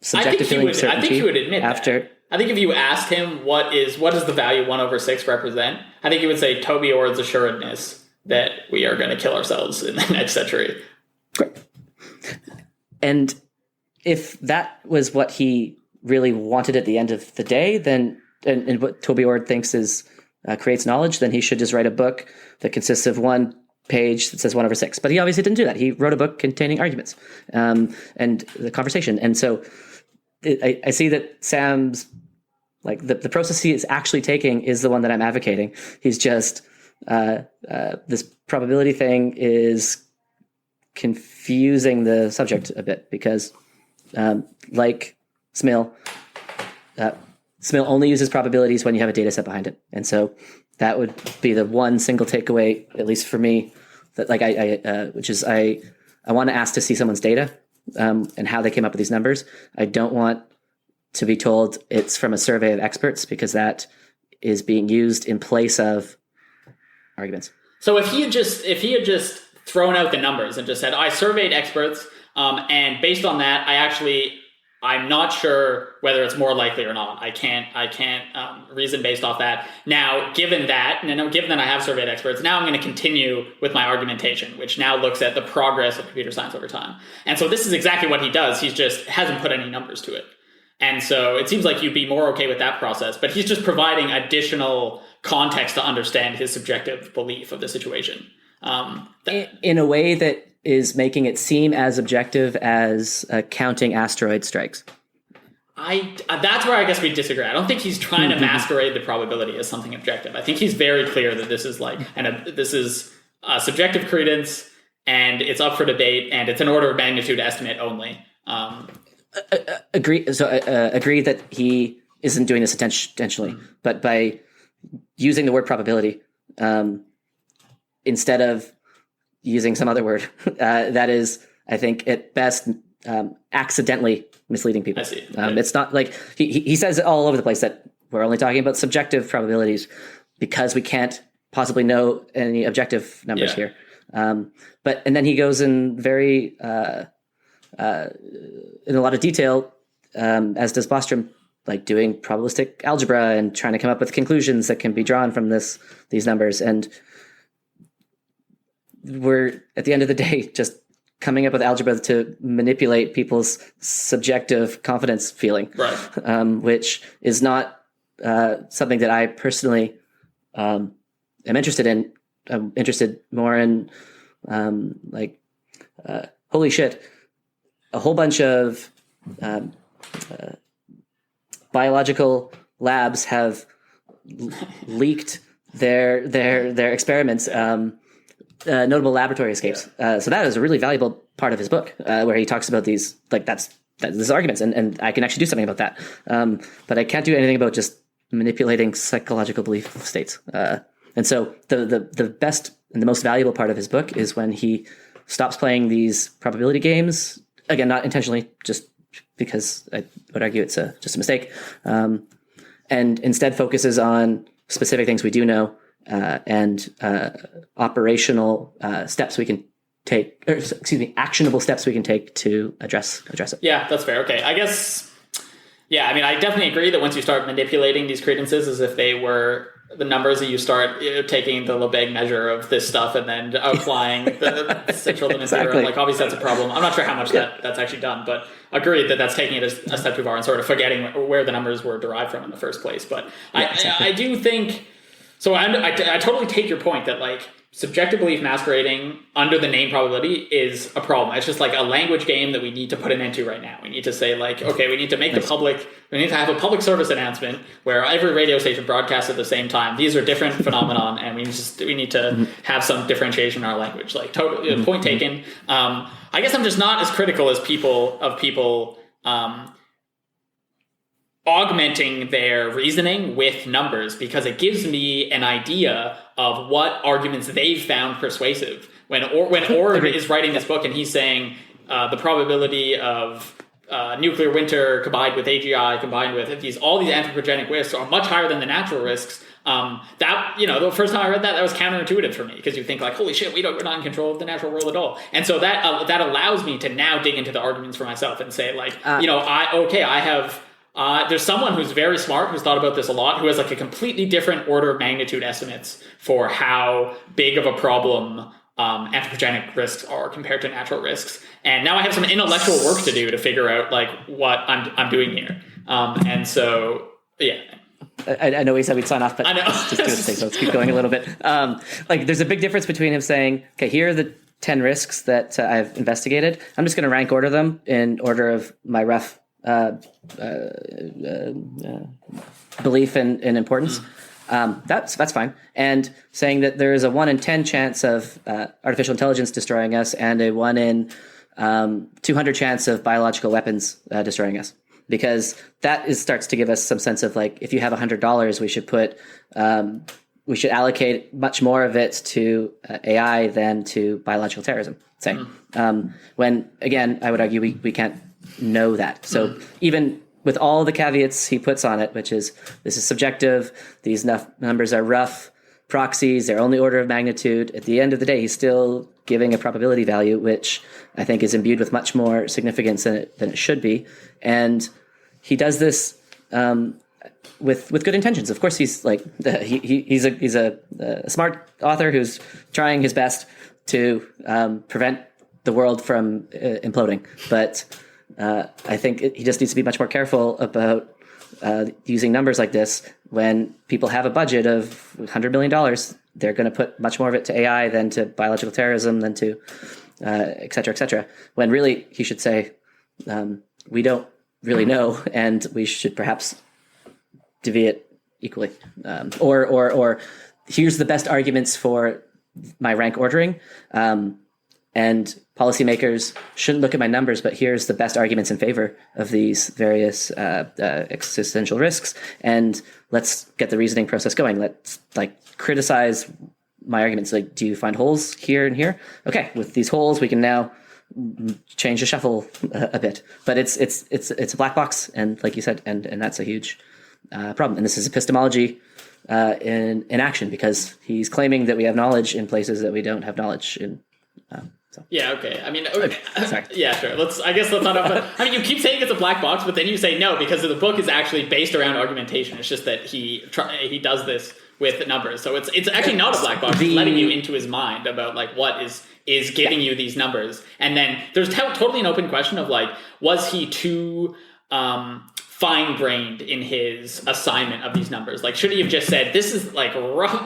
subjective feeling of certainty.
I think he would admit that. I think if you asked him what does the value 1/6 represent, I think he would say Toby Ord's assuredness that we are going to kill ourselves in the next century.
Great. And if that was what he really wanted at the end of the day, then and what Toby Ord thinks is creates knowledge, then he should just write a book that consists of one page that says 1/6. But he obviously didn't do that. He wrote a book containing arguments and the conversation. And so I see that Sam's, like, the process he is actually taking is the one that I'm advocating. He's just this probability thing is confusing the subject a bit, because like Smill only uses probabilities when you have a data set behind it. And so that would be the one single takeaway, at least for me, that which is I want to ask to see someone's data and how they came up with these numbers. I don't want to be told it's from a survey of experts, because that is being used in place of arguments.
So if he had just thrown out the numbers and just said, I surveyed experts, and based on that, I'm not sure whether it's more likely or not. I can't reason based off that. Now, given that I have surveyed experts, now I'm going to continue with my argumentation, which now looks at the progress of computer science over time. And so this is exactly what he does. He's just hasn't put any numbers to it. And so it seems like you'd be more okay with that process, but he's just providing additional context to understand his subjective belief of the situation.
In a way that is making it seem as objective as counting asteroid strikes.
That's where I guess we disagree. I don't think he's trying to masquerade the probability as something objective. I think he's very clear that this is this is subjective credence, and it's up for debate, and it's an order of magnitude estimate only.
Agree. So agree that he isn't doing this intentionally, but by using the word probability instead of using some other word, that is, I think, at best accidentally misleading people.
I see.
It's not like he says it all over the place that we're only talking about subjective probabilities because we can't possibly know any objective numbers here. And then he goes in very in a lot of detail, as does Bostrom, like doing probabilistic algebra and trying to come up with conclusions that can be drawn from these numbers. And we're, at the end of the day, just coming up with algebra to manipulate people's subjective confidence feeling,
right?
Which is not something that I personally am interested in. I'm interested more in holy shit, a whole bunch of biological labs have leaked their experiments. Notable laboratory escapes. So that is a really valuable part of his book, where he talks about these, these arguments, and I can actually do something about that. But I can't do anything about just manipulating psychological belief states. And so the best and the most valuable part of his book is when he stops playing these probability games. Again, not intentionally, just because I would argue it's just a mistake. And instead focuses on specific things we do know, and operational steps we can take, actionable steps we can take to address it.
Yeah, that's fair. Okay, I guess. Yeah, I mean, I definitely agree that once you start manipulating these credences as if they were the numbers, that you start taking the Lebesgue measure of this stuff and then applying the central limit theorem. Like, obviously, that's a problem. I'm not sure how much that's actually done, but agreed that that's taking it a step too far and sort of forgetting where the numbers were derived from in the first place. But I do think. So I totally take your point that, like, subjective belief masquerading under the name probability is a problem. It's just like a language game that we need to put an end to right now. We need to say, like, okay, we need to make we need to have a public service announcement where every radio station broadcasts at the same time. These are different phenomenon, and we need to have some differentiation in our language. Like, totally, point taken. I guess I'm just not as critical as people augmenting their reasoning with numbers, because it gives me an idea of what arguments they've found persuasive. When Ord is writing this book and he's saying the probability of nuclear winter combined with AGI combined with all these anthropogenic risks are much higher than the natural risks. The first time I read that was counterintuitive for me, because you think, like, holy shit, we're not in control of the natural world at all. And so that allows me to now dig into the arguments for myself and say, like, I have. There's someone who's very smart, who's thought about this a lot, who has, like, a completely different order of magnitude estimates for how big of a problem anthropogenic risks are compared to natural risks. And now I have some intellectual work to do to figure out, like, what I'm doing here. And so, yeah.
I know we said we'd sign off, but
I know.
Let's just do it the same. So let's keep going a little bit. There's a big difference between him saying, okay, here are the 10 risks that I've investigated. I'm just going to rank order them in order of my rough belief in importance. That's fine. And saying that there is a 1 in 10 chance of artificial intelligence destroying us and a 1 in 200 chance of biological weapons destroying us, because that starts to give us some sense of, like, if you have $100, we should allocate much more of it to AI than to biological terrorism. Say, when, again, I would argue we can't know that. So even with all the caveats he puts on it, which is, this is subjective, these numbers are rough, proxies, they're only order of magnitude. At the end of the day, he's still giving a probability value, which I think is imbued with much more significance than it should be. And he does this with good intentions. Of course, he's like he's a smart author who's trying his best to prevent the world from imploding. But I think he just needs to be much more careful about using numbers like this. When people have a budget of $100 million, they're going to put much more of it to AI than to biological terrorism, than to et cetera, et cetera. When really he should say, we don't really know, and we should perhaps divvy it equally. Or here's the best arguments for my rank ordering. And policymakers shouldn't look at my numbers, but here's the best arguments in favor of these various existential risks. And let's get the reasoning process going. Let's criticize my arguments. Like, do you find holes here and here? Okay, with these holes, we can now change the shuffle a bit. But it's a black box, and like you said, and that's a huge problem. And this is epistemology in action, because he's claiming that we have knowledge in places that we don't have knowledge in.
Yeah. Okay. I mean, okay.
Sorry.
Yeah, sure. Let's not. I mean, you keep saying it's a black box, but then you say no because the book is actually based around argumentation. It's just that he does this with numbers, so it's actually not a black box. He's letting you into his mind about what is giving you these numbers, and then there's totally an open question of was he too fine-grained in his assignment of these numbers? Should he have just said this is rough,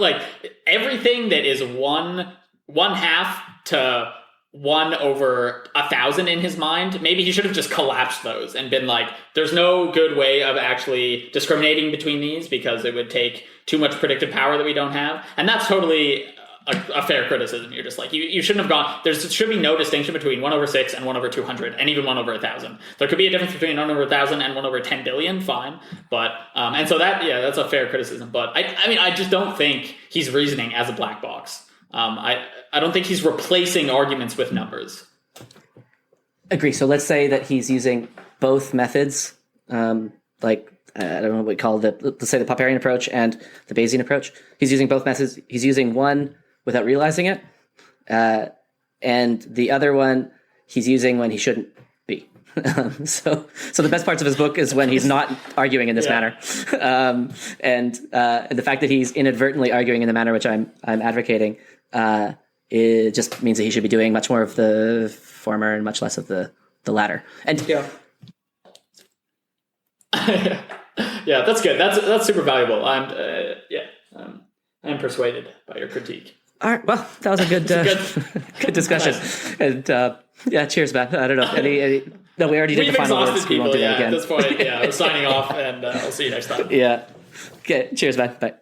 everything that is one half to 1/1,000 in his mind? Maybe he should have just collapsed those and been there's no good way of actually discriminating between these because it would take too much predictive power that we don't have. And that's totally a fair criticism. You're just you shouldn't have gone. There should be no distinction between 1/6 and 1/200 and even 1/1,000. There could be a difference between 1/1,000 and 1/10 billion, fine. But and so that's a fair criticism. But I mean, I just don't think he's reasoning as a black box. I don't think he's replacing arguments with numbers.
Agree. So let's say that he's using both methods, I don't know what we call let's say the Popperian approach and the Bayesian approach. He's using both methods. He's using one without realizing it, and the other one he's using when he shouldn't be. So the best parts of his book is when he's not arguing in this manner, and the fact that he's inadvertently arguing in the manner which I'm advocating. It just means that he should be doing much more of the former and much less of the latter. And
yeah, that's good. That's super valuable. I'm persuaded by your critique.
All right. Well, that was a good good discussion. Nice. And cheers, man. I don't know any. No, we already did the final words.
People,
we won't do that again.
At this point, I'm signing off, and I'll see you next time.
Yeah. Okay. Cheers, man. Bye.